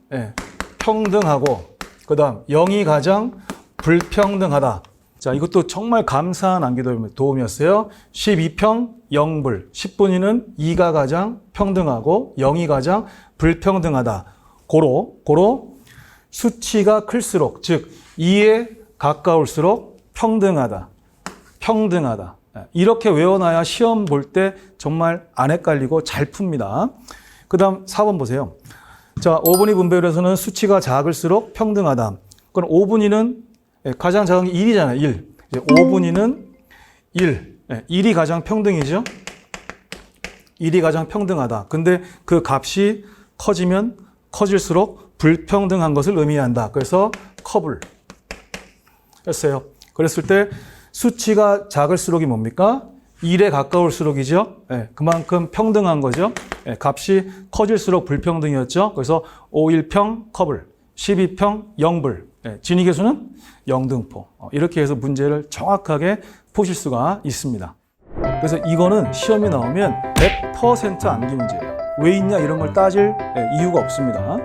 평등하고 그 다음 0이 가장 불평등하다. 자, 이것도 정말 감사한 암기도움이었어요. 12평 0불. 10분위는 2가 가장 평등하고 0이 가장 불평등하다. 고로 수치가 클수록, 즉 2에 가까울수록 평등하다. 평등하다. 이렇게 외워놔야 시험 볼 때 정말 안 헷갈리고 잘 풉니다. 그 다음 4번 보세요. 자, 5분위 분배율에서는 수치가 작을수록 평등하다. 그럼 5분위는 가장 작은 게 1이잖아요. 1. 5분위는 1. 1이 가장 평등이죠. 1이 가장 평등하다. 근데 그 값이 커지면 커질수록 불평등한 것을 의미한다. 그래서 커블 했어요. 그랬을 때 수치가 작을수록이 뭡니까? 1에 가까울수록이죠. 그만큼 평등한 거죠. 값이 커질수록 불평등이었죠. 그래서 5일평 커블, 12평 0불, 진위계수는 영등포. 이렇게 해서 문제를 정확하게 푸실 수가 있습니다. 그래서 이거는 시험이 나오면 100% 암기 문제예요. 왜 있냐 이런 걸 따질 이유가 없습니다.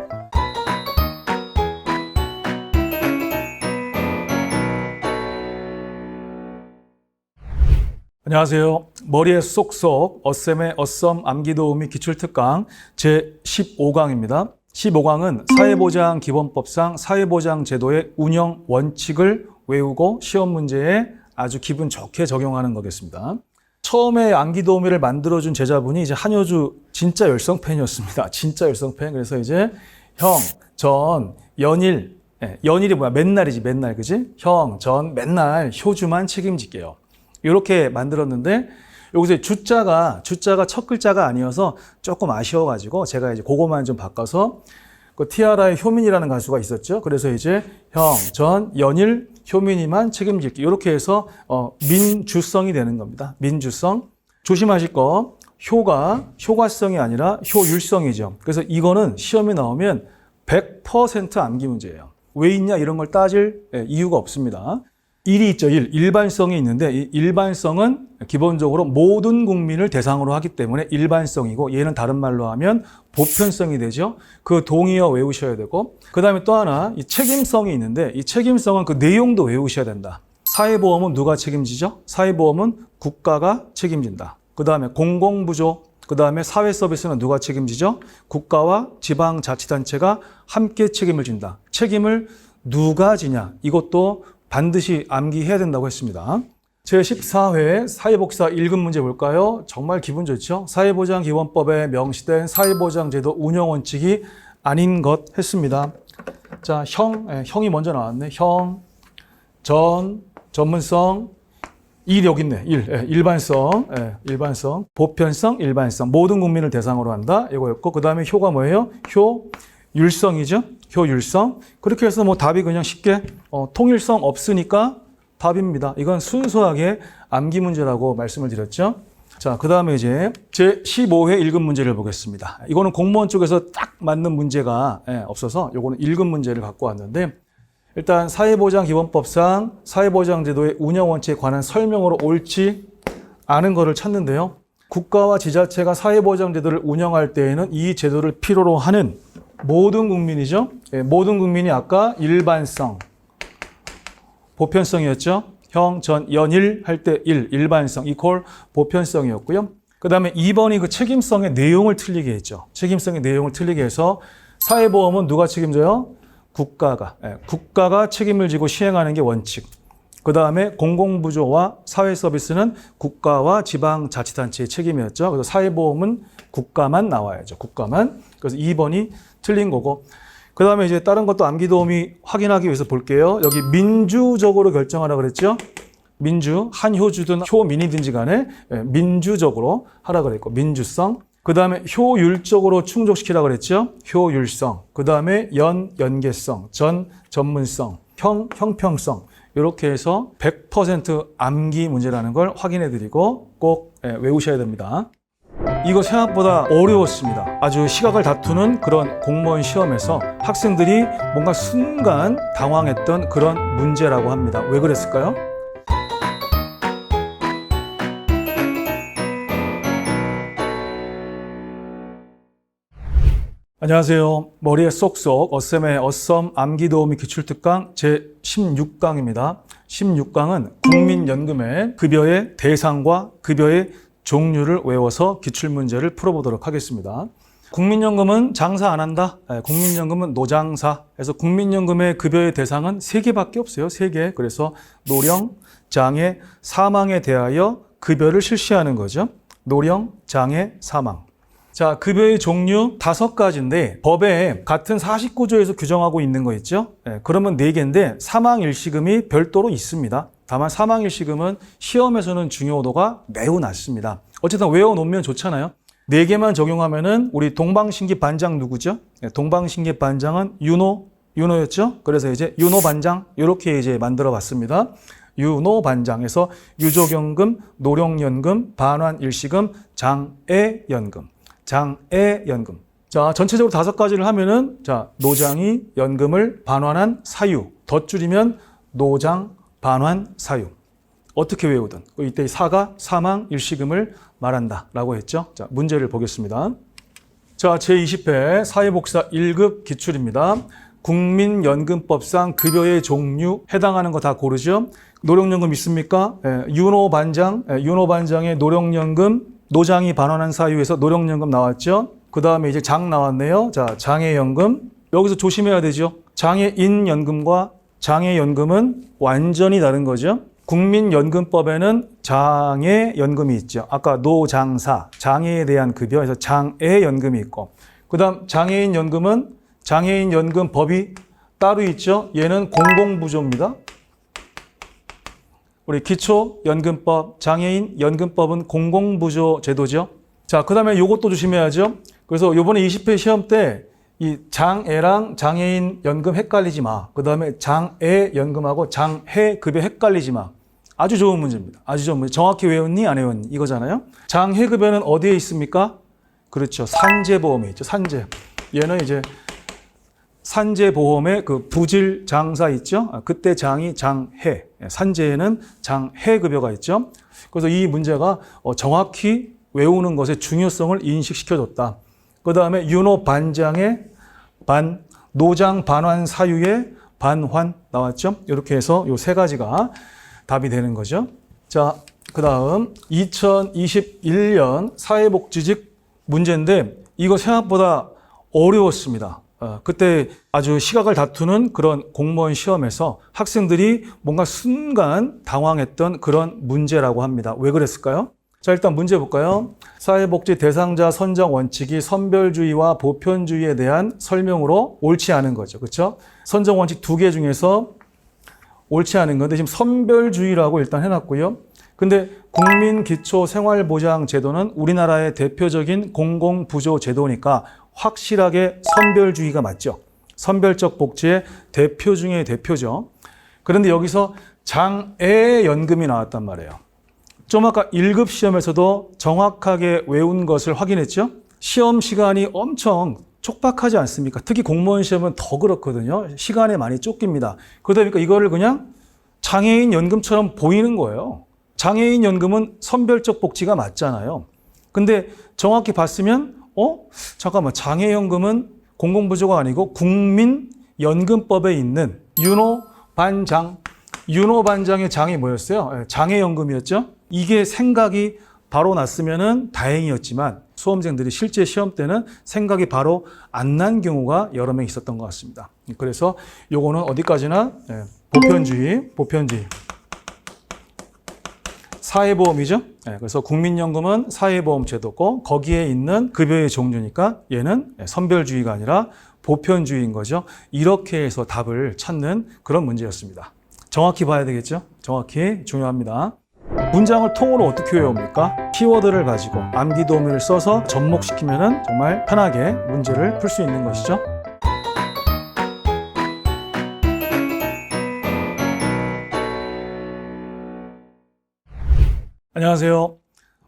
안녕하세요. 머리에 쏙쏙 어쌤의 어썸 암기도우미 기출특강 제15강입니다. 15강은 사회보장기본법상 사회보장제도의 운영 원칙을 외우고 시험 문제에 아주 기분 좋게 적용하는 거겠습니다. 처음에 암기도우미를 만들어준 제자분이 이제 한효주 진짜 열성팬이었습니다. 진짜 열성팬. 그래서 이제 형, 전, 연일, 연일이 뭐야? 맨날이지, 맨날, 그지? 형, 전, 맨날 효주만 책임질게요. 이렇게 만들었는데 여기서 주자가 첫 글자가 아니어서 조금 아쉬워가지고 제가 이제 그거만 좀 바꿔서 그 티아라의 효민이라는 가수가 있었죠. 그래서 이제 형, 전, 연일, 효민이만 책임질게. 이렇게 해서 민주성이 되는 겁니다. 민주성. 조심하실 거. 효과성이 아니라 효율성이죠. 그래서 이거는 시험에 나오면 100% 암기 문제예요. 왜 있냐 이런 걸 따질 이유가 없습니다. 일이 있죠. 일반성이 있는데 이 일반성은 기본적으로 모든 국민을 대상으로 하기 때문에 일반성이고 얘는 다른 말로 하면 보편성이 되죠. 그 동의어 외우셔야 되고 그 다음에 또 하나 이 책임성이 있는데 이 책임성은 그 내용도 외우셔야 된다. 사회보험은 누가 책임지죠? 사회보험은 국가가 책임진다. 그 다음에 공공부조, 그 다음에 사회서비스는 누가 책임지죠? 국가와 지방자치단체가 함께 책임을 진다. 책임을 누가 지냐? 이것도 반드시 암기해야 된다고 했습니다. 제14회 사회복사 1급 문제 볼까요? 정말 기분 좋죠? 사회보장기본법에 명시된 사회보장제도 운영원칙이 아닌 것 했습니다. 자, 형이 먼저 나왔네. 형, 전, 전문성, 일 여기 있네. 일반성, 일반성, 보편성, 일반성. 모든 국민을 대상으로 한다. 이거였고, 그 다음에 효가 뭐예요? 효율성이죠. 효율성. 그렇게 해서 뭐 답이 그냥 쉽게 통일성 없으니까 답입니다. 이건 순수하게 암기 문제라고 말씀을 드렸죠. 자, 그 다음에 이제 제15회 1급 문제를 보겠습니다. 이거는 공무원 쪽에서 딱 맞는 문제가 없어서 이거는 1급 문제를 갖고 왔는데 일단 사회보장기본법상 사회보장제도의 운영원칙에 관한 설명으로 옳지 않은 거를 찾는데요. 국가와 지자체가 사회보장제도를 운영할 때에는 이 제도를 필요로 하는 모든 국민이죠. 모든 국민이 아까 일반성, 보편성이었죠. 형, 전, 연일 할 때 일반성, 이퀄 보편성이었고요. 그 다음에 2번이 그 책임성의 내용을 틀리게 했죠. 책임성의 내용을 틀리게 해서 사회보험은 누가 책임져요? 국가가 책임을 지고 시행하는 게 원칙. 그 다음에 공공부조와 사회서비스는 국가와 지방자치단체의 책임이었죠. 그래서 사회보험은 국가만 나와야죠. 국가만. 그래서 2번이 틀린 거고. 그 다음에 이제 다른 것도 암기도우미 확인하기 위해서 볼게요. 여기 민주적으로 결정하라 그랬죠. 민주, 한효주든 효민이든지 간에 민주적으로 하라 그랬고, 민주성. 그 다음에 효율적으로 충족시키라 그랬죠. 효율성. 그 다음에 연계성, 전문성, 형평성. 이렇게 해서 100% 암기 문제라는 걸 확인해 드리고 꼭 외우셔야 됩니다. 이거 생각보다 어려웠습니다. 아주 시각을 다투는 그런 공무원 시험에서 학생들이 뭔가 순간 당황했던 그런 문제라고 합니다. 왜 그랬을까요? 안녕하세요. 머리에 쏙쏙 어쌤의 어썸 암기도우미 기출특강 제16강입니다. 16강은 국민연금의 급여의 대상과 급여의 종류를 외워서 기출문제를 풀어보도록 하겠습니다. 국민연금은 장사 안 한다. 국민연금은 노장사. 그래서 국민연금의 급여의 대상은 3개밖에 없어요. 3개. 그래서 노령, 장애, 사망에 대하여 급여를 실시하는 거죠. 노령, 장애, 사망. 자, 급여의 종류 5가지인데 법에 같은 49조에서 규정하고 있는 거 있죠? 그러면 4개인데 사망일시금이 별도로 있습니다. 다만 사망일시금은 시험에서는 중요도가 매우 낮습니다. 어쨌든 외워놓으면 좋잖아요. 4개만 적용하면은 우리 동방신기 반장 누구죠? 동방신기 반장은 윤호였죠? 그래서 이제 윤호 반장 이렇게 이제 만들어 봤습니다. 윤호 반장에서 유족연금, 노령연금, 반환일시금, 장애연금. 장애연금. 자, 전체적으로 5가지를 하면은, 자, 노장이 연금을 반환한 사유. 더 줄이면 노장 반환 사유. 어떻게 외우든. 이때 사가 사망 일시금을 말한다. 라고 했죠. 자, 문제를 보겠습니다. 자, 제20회 사회복사 1급 기출입니다. 국민연금법상 급여의 종류 해당하는 거 다 고르죠. 노령연금 있습니까? 윤호 반장의 노령연금 노장이 반환한 사유에서 노령연금 나왔죠. 그 다음에 이제 장 나왔네요. 자, 장애연금. 여기서 조심해야 되죠. 장애인연금과 장애연금은 완전히 다른 거죠. 국민연금법에는 장애연금이 있죠. 아까 노장사, 장애에 대한 급여에서 장애연금이 있고, 그 다음 장애인연금은 장애인연금법이 따로 있죠. 얘는 공공부조입니다. 우리 기초연금법, 장애인연금법은 공공부조 제도죠. 자, 그 다음에 요것도 조심해야죠. 그래서 요번에 20회 시험 때 이 장애랑 장애인 연금 헷갈리지 마. 그 다음에 장애 연금하고 장해 급여 헷갈리지 마. 아주 좋은 문제입니다. 아주 좋은 문제. 정확히 외웠니? 안 외웠니? 이거잖아요. 장해 급여는 어디에 있습니까? 그렇죠. 산재보험에 있죠. 산재. 얘는 이제 산재보험의 그 부질 장사 있죠. 그때 장이 장해. 산재에는 장해 급여가 있죠. 그래서 이 문제가 정확히 외우는 것의 중요성을 인식시켜줬다. 그 다음에 윤호 반장의 반, 노장 반환 사유의 반환 나왔죠? 이렇게 해서 이 세 가지가 답이 되는 거죠. 자, 그 다음 2021년 사회복지직 문제인데 이거 생각보다 어려웠습니다. 그때 아주 시각을 다투는 그런 공무원 시험에서 학생들이 뭔가 순간 당황했던 그런 문제라고 합니다. 왜 그랬을까요? 자, 일단 문제 볼까요? 사회복지 대상자 선정 원칙이 선별주의와 보편주의에 대한 설명으로 옳지 않은 거죠. 그렇죠? 선정 원칙 2개 중에서 옳지 않은 건데 지금 선별주의라고 일단 해놨고요. 근데 국민기초생활보장제도는 우리나라의 대표적인 공공부조 제도니까 확실하게 선별주의가 맞죠. 선별적 복지의 대표 중에 대표죠. 그런데 여기서 장애연금이 나왔단 말이에요. 좀 아까 1급 시험에서도 정확하게 외운 것을 확인했죠? 시험 시간이 엄청 촉박하지 않습니까? 특히 공무원 시험은 더 그렇거든요. 시간에 많이 쫓깁니다. 그러다 보니까 이거를 그냥 장애인 연금처럼 보이는 거예요. 장애인 연금은 선별적 복지가 맞잖아요. 근데 정확히 봤으면 잠깐만, 장애연금은 공공부조가 아니고 국민연금법에 있는 윤호 반장의 장이 뭐였어요? 장애연금이었죠? 이게 생각이 바로 났으면 다행이었지만 수험생들이 실제 시험 때는 생각이 바로 안 난 경우가 여러 명 있었던 것 같습니다. 그래서 요거는 어디까지나 보편주의. 사회보험이죠. 그래서 국민연금은 사회보험 제도고 거기에 있는 급여의 종류니까 얘는 선별주의가 아니라 보편주의인 거죠. 이렇게 해서 답을 찾는 그런 문제였습니다. 정확히 봐야 되겠죠? 정확히 중요합니다. 문장을 통으로 어떻게 외웁니까? 키워드를 가지고 암기 도우미를 써서 접목시키면 정말 편하게 문제를 풀 수 있는 것이죠. 안녕하세요.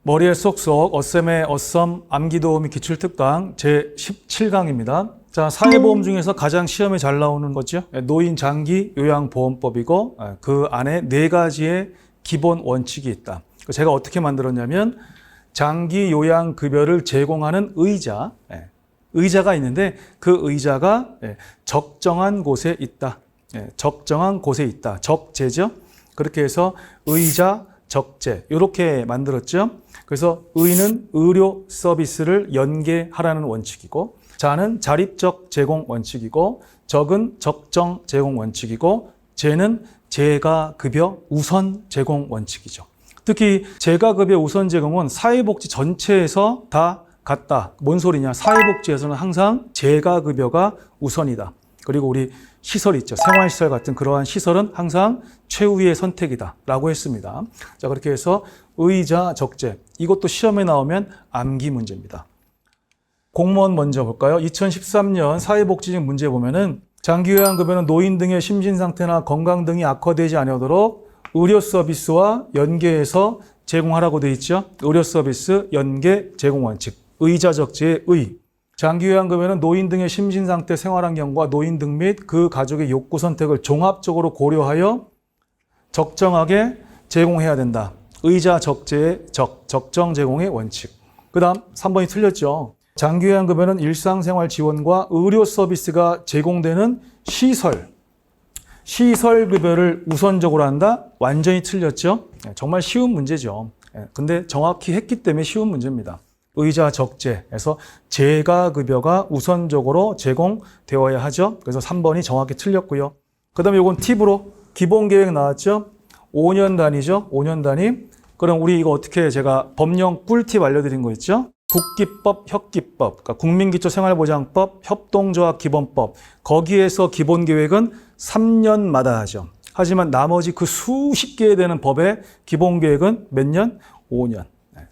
머리에 쏙쏙 어쌤의 어썸 암기도우미 기출특강 제17강입니다. 자, 사회보험 중에서 가장 시험에 잘 나오는 거죠. 노인 장기 요양보험법이고 그 안에 4가지의 기본 원칙이 있다. 제가 어떻게 만들었냐면 장기 요양급여를 제공하는 의자가 있는데 그 의자가 적정한 곳에 있다. 적정한 곳에 있다. 적재죠. 그렇게 해서 의자, 적재 이렇게 만들었죠. 그래서 의는 의료 서비스를 연계하라는 원칙이고 자는 자립적 제공 원칙이고 적은 적정 제공 원칙이고 재는 재가급여 우선 제공 원칙이죠. 특히 재가급여 우선 제공은 사회복지 전체에서 다 같다. 뭔 소리냐? 사회복지에서는 항상 재가급여가 우선이다. 그리고 우리 시설 있죠. 생활시설 같은 그러한 시설은 항상 최후의 선택이다 라고 했습니다. 자, 그렇게 해서 의자, 적재 이것도 시험에 나오면 암기 문제입니다. 공무원 먼저 볼까요? 2013년 사회복지직 문제 보면은 장기요양급여는 노인 등의 심신상태나 건강 등이 악화되지 않도록 의료 서비스와 연계해서 제공하라고 되어 있죠. 의료 서비스 연계 제공 원칙. 의자 적재의 의. 장기요양급여는 노인 등의 심신상태, 생활환경과 노인 등 및 그 가족의 욕구 선택을 종합적으로 고려하여 적정하게 제공해야 된다. 의자 적재의 적정 제공의 원칙. 그 다음 3번이 틀렸죠. 장기요양급여는 일상생활 지원과 의료 서비스가 제공되는 시설급여를 우선적으로 한다? 완전히 틀렸죠. 정말 쉬운 문제죠. 근데 정확히 했기 때문에 쉬운 문제입니다. 의자 적재에서 재가급여가 우선적으로 제공되어야 하죠. 그래서 3번이 정확히 틀렸고요. 그 다음에 이건 팁으로 기본계획 나왔죠. 5년 단위죠. 5년 단위. 그럼 우리 이거 어떻게 제가 법령 꿀팁 알려드린 거 있죠? 국기법, 협기법, 그러니까 국민기초생활보장법, 협동조합기본법, 거기에서 기본계획은 3년마다 하죠. 하지만 나머지 그 수십 개에 되는 법의 기본계획은 몇 년? 5년.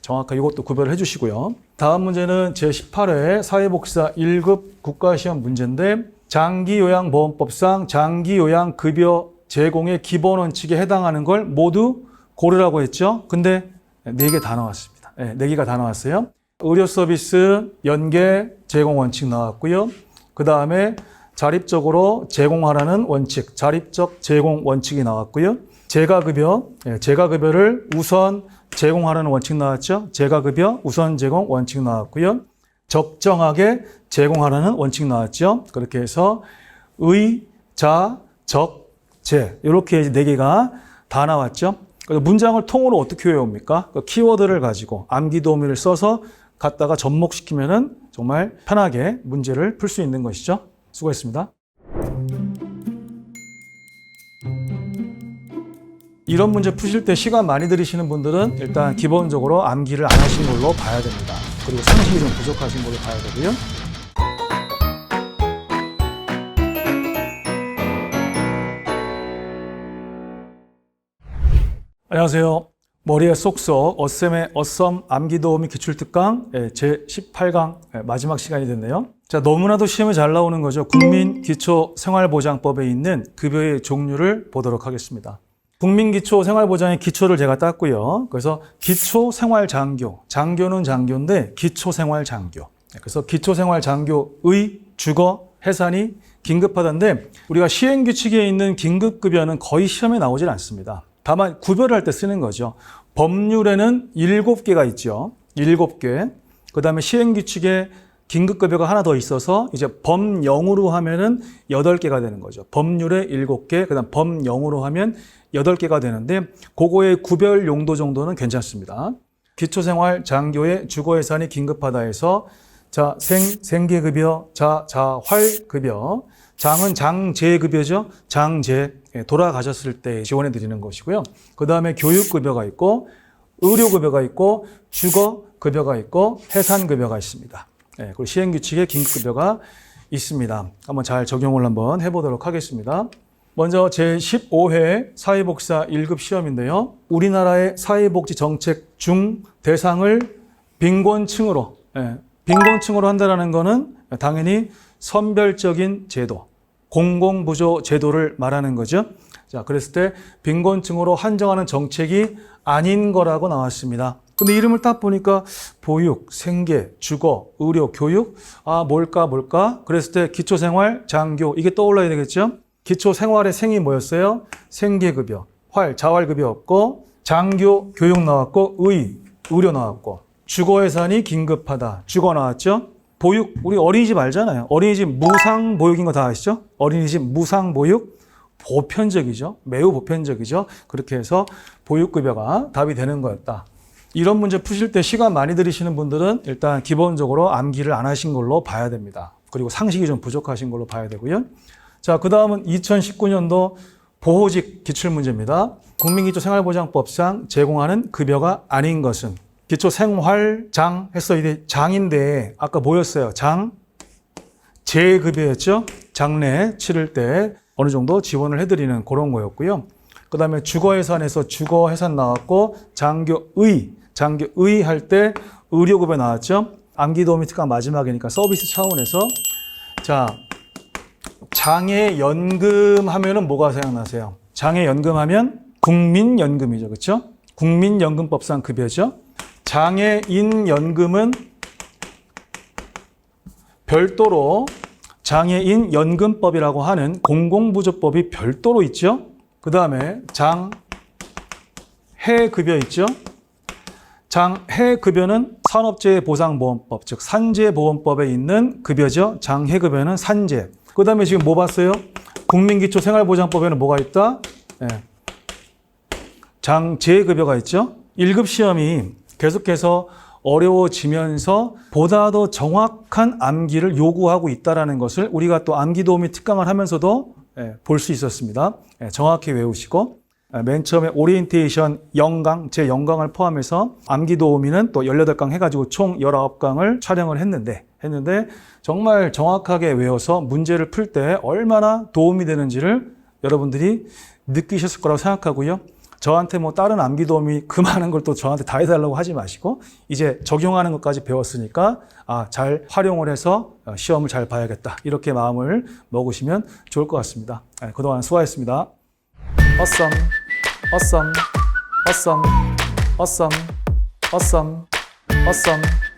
정확하게 이것도 구별을 해주시고요. 다음 문제는 제18회 사회복지사 1급 국가시험 문제인데 장기요양보험법상 장기요양급여 제공의 기본 원칙에 해당하는 걸 모두 고르라고 했죠. 근데 4개 다 나왔습니다. 4개가 다 나왔어요. 의료 서비스 연계 제공 원칙 나왔고요. 그 다음에 자립적으로 제공하라는 원칙, 자립적 제공 원칙이 나왔고요. 재가급여를 우선 제공하라는 원칙 나왔죠. 재가급여 우선 제공 원칙 나왔고요. 적정하게 제공하라는 원칙 나왔죠. 그렇게 해서 의, 자, 적, 재 이렇게 4개가 다 나왔죠. 그래서 문장을 통으로 어떻게 외웁니까? 그 키워드를 가지고 암기 도우미를 써서 갖다가 접목시키면은 정말 편하게 문제를 풀 수 있는 것이죠. 수고했습니다. 이런 문제 푸실 때 시간 많이 들이시는 분들은 일단 기본적으로 암기를 안 하신 걸로 봐야 됩니다. 그리고 상식이 좀 부족하신 걸로 봐야 되고요. 안녕하세요. 머리에 쏙쏙 어쌤의 어썸 암기도우미 기출특강 제18강 마지막 시간이 됐네요. 자, 너무나도 시험에 잘 나오는 거죠. 국민기초생활보장법에 있는 급여의 종류를 보도록 하겠습니다. 국민기초생활보장의 기초를 제가 땄고요. 그래서 기초생활장교, 장교는 장교인데 기초생활장교. 그래서 기초생활장교의 주거, 해산이 긴급하다인데 우리가 시행규칙에 있는 긴급급여는 거의 시험에 나오질 않습니다. 다만 구별할 때 쓰는 거죠. 법률에는 7개가 있죠. 7개. 그 다음에 시행규칙에 긴급급여가 하나 더 있어서 이제 법령으로 하면은 8개가 되는 거죠. 법률에 7개, 그 다음 법령으로 하면 8개가 되는데 그거의 구별 용도 정도는 괜찮습니다. 기초생활 장교의 주거예산이 긴급하다 해서 자, 생계급여, 활급여, 장은 장제급여죠. 장제, 돌아가셨을 때 지원해 드리는 것이고요. 그 다음에 교육급여가 있고, 의료급여가 있고, 주거급여가 있고, 해산급여가 있습니다. 그리고 시행규칙에 긴급급여가 있습니다. 한번 잘 적용을 한번 해보도록 하겠습니다. 먼저 제15회 사회복지사 1급 시험인데요. 우리나라의 사회복지 정책 중 대상을 빈곤층으로 한다는 거는 당연히 선별적인 제도, 공공부조 제도를 말하는 거죠. 자, 그랬을 때 빈곤층으로 한정하는 정책이 아닌 거라고 나왔습니다. 근데 이름을 딱 보니까 보육, 생계, 주거, 의료, 교육, 뭘까? 그랬을 때 기초생활, 장교, 이게 떠올라야 되겠죠? 기초생활의 생이 뭐였어요? 생계급여, 자활급여 없고, 장교, 교육 나왔고, 의료 나왔고, 주거예산이 긴급하다, 주거 나왔죠? 보육, 우리 어린이집 알잖아요. 어린이집 무상보육인 거 다 아시죠? 어린이집 무상보육, 보편적이죠. 매우 보편적이죠. 그렇게 해서 보육급여가 답이 되는 거였다. 이런 문제 푸실 때 시간 많이 들이시는 분들은 일단 기본적으로 암기를 안 하신 걸로 봐야 됩니다. 그리고 상식이 좀 부족하신 걸로 봐야 되고요. 자, 그 다음은 2019년도 보호직 기출문제입니다. 국민기초생활보장법상 제공하는 급여가 아닌 것은 기초생활장 했어. 이게 장인데 아까 뭐였어요? 재급여였죠? 장례 치를 때 어느 정도 지원을 해드리는 그런 거였고요. 그 다음에 주거예산에서 주거해산 나왔고 장교의 할 때 의료급여 나왔죠. 암기도우미 특강 마지막이니까 서비스 차원에서 자, 장애연금 하면은 뭐가 생각나세요? 장애연금 하면 국민연금이죠. 그렇죠? 국민연금법상 급여죠. 장애인연금은 별도로 장애인연금법이라고 하는 공공부조법이 별도로 있죠. 그 다음에 장해급여 있죠. 장해급여는 산업재해보상보험법, 즉 산재보험법에 있는 급여죠. 장해급여는 산재. 그 다음에 지금 뭐 봤어요? 국민기초생활보장법에는 뭐가 있다? 장재급여가 있죠. 1급 시험이 계속해서 어려워지면서 보다 더 정확한 암기를 요구하고 있다는 것을 우리가 또 암기도우미 특강을 하면서도 볼 수 있었습니다. 정확히 외우시고. 맨 처음에 오리엔테이션 0강, 제 0강을 포함해서 암기 도우미는 또 18강 해가지고 총 19강을 촬영을 했는데 정말 정확하게 외워서 문제를 풀 때 얼마나 도움이 되는지를 여러분들이 느끼셨을 거라고 생각하고요. 저한테 뭐 다른 암기 도우미 그 많은 걸 또 저한테 다 해달라고 하지 마시고 이제 적용하는 것까지 배웠으니까 잘 활용을 해서 시험을 잘 봐야겠다. 이렇게 마음을 먹으시면 좋을 것 같습니다. 그동안 수고하셨습니다. Awesome, awesome, awesome, awesome, awesome, awesome.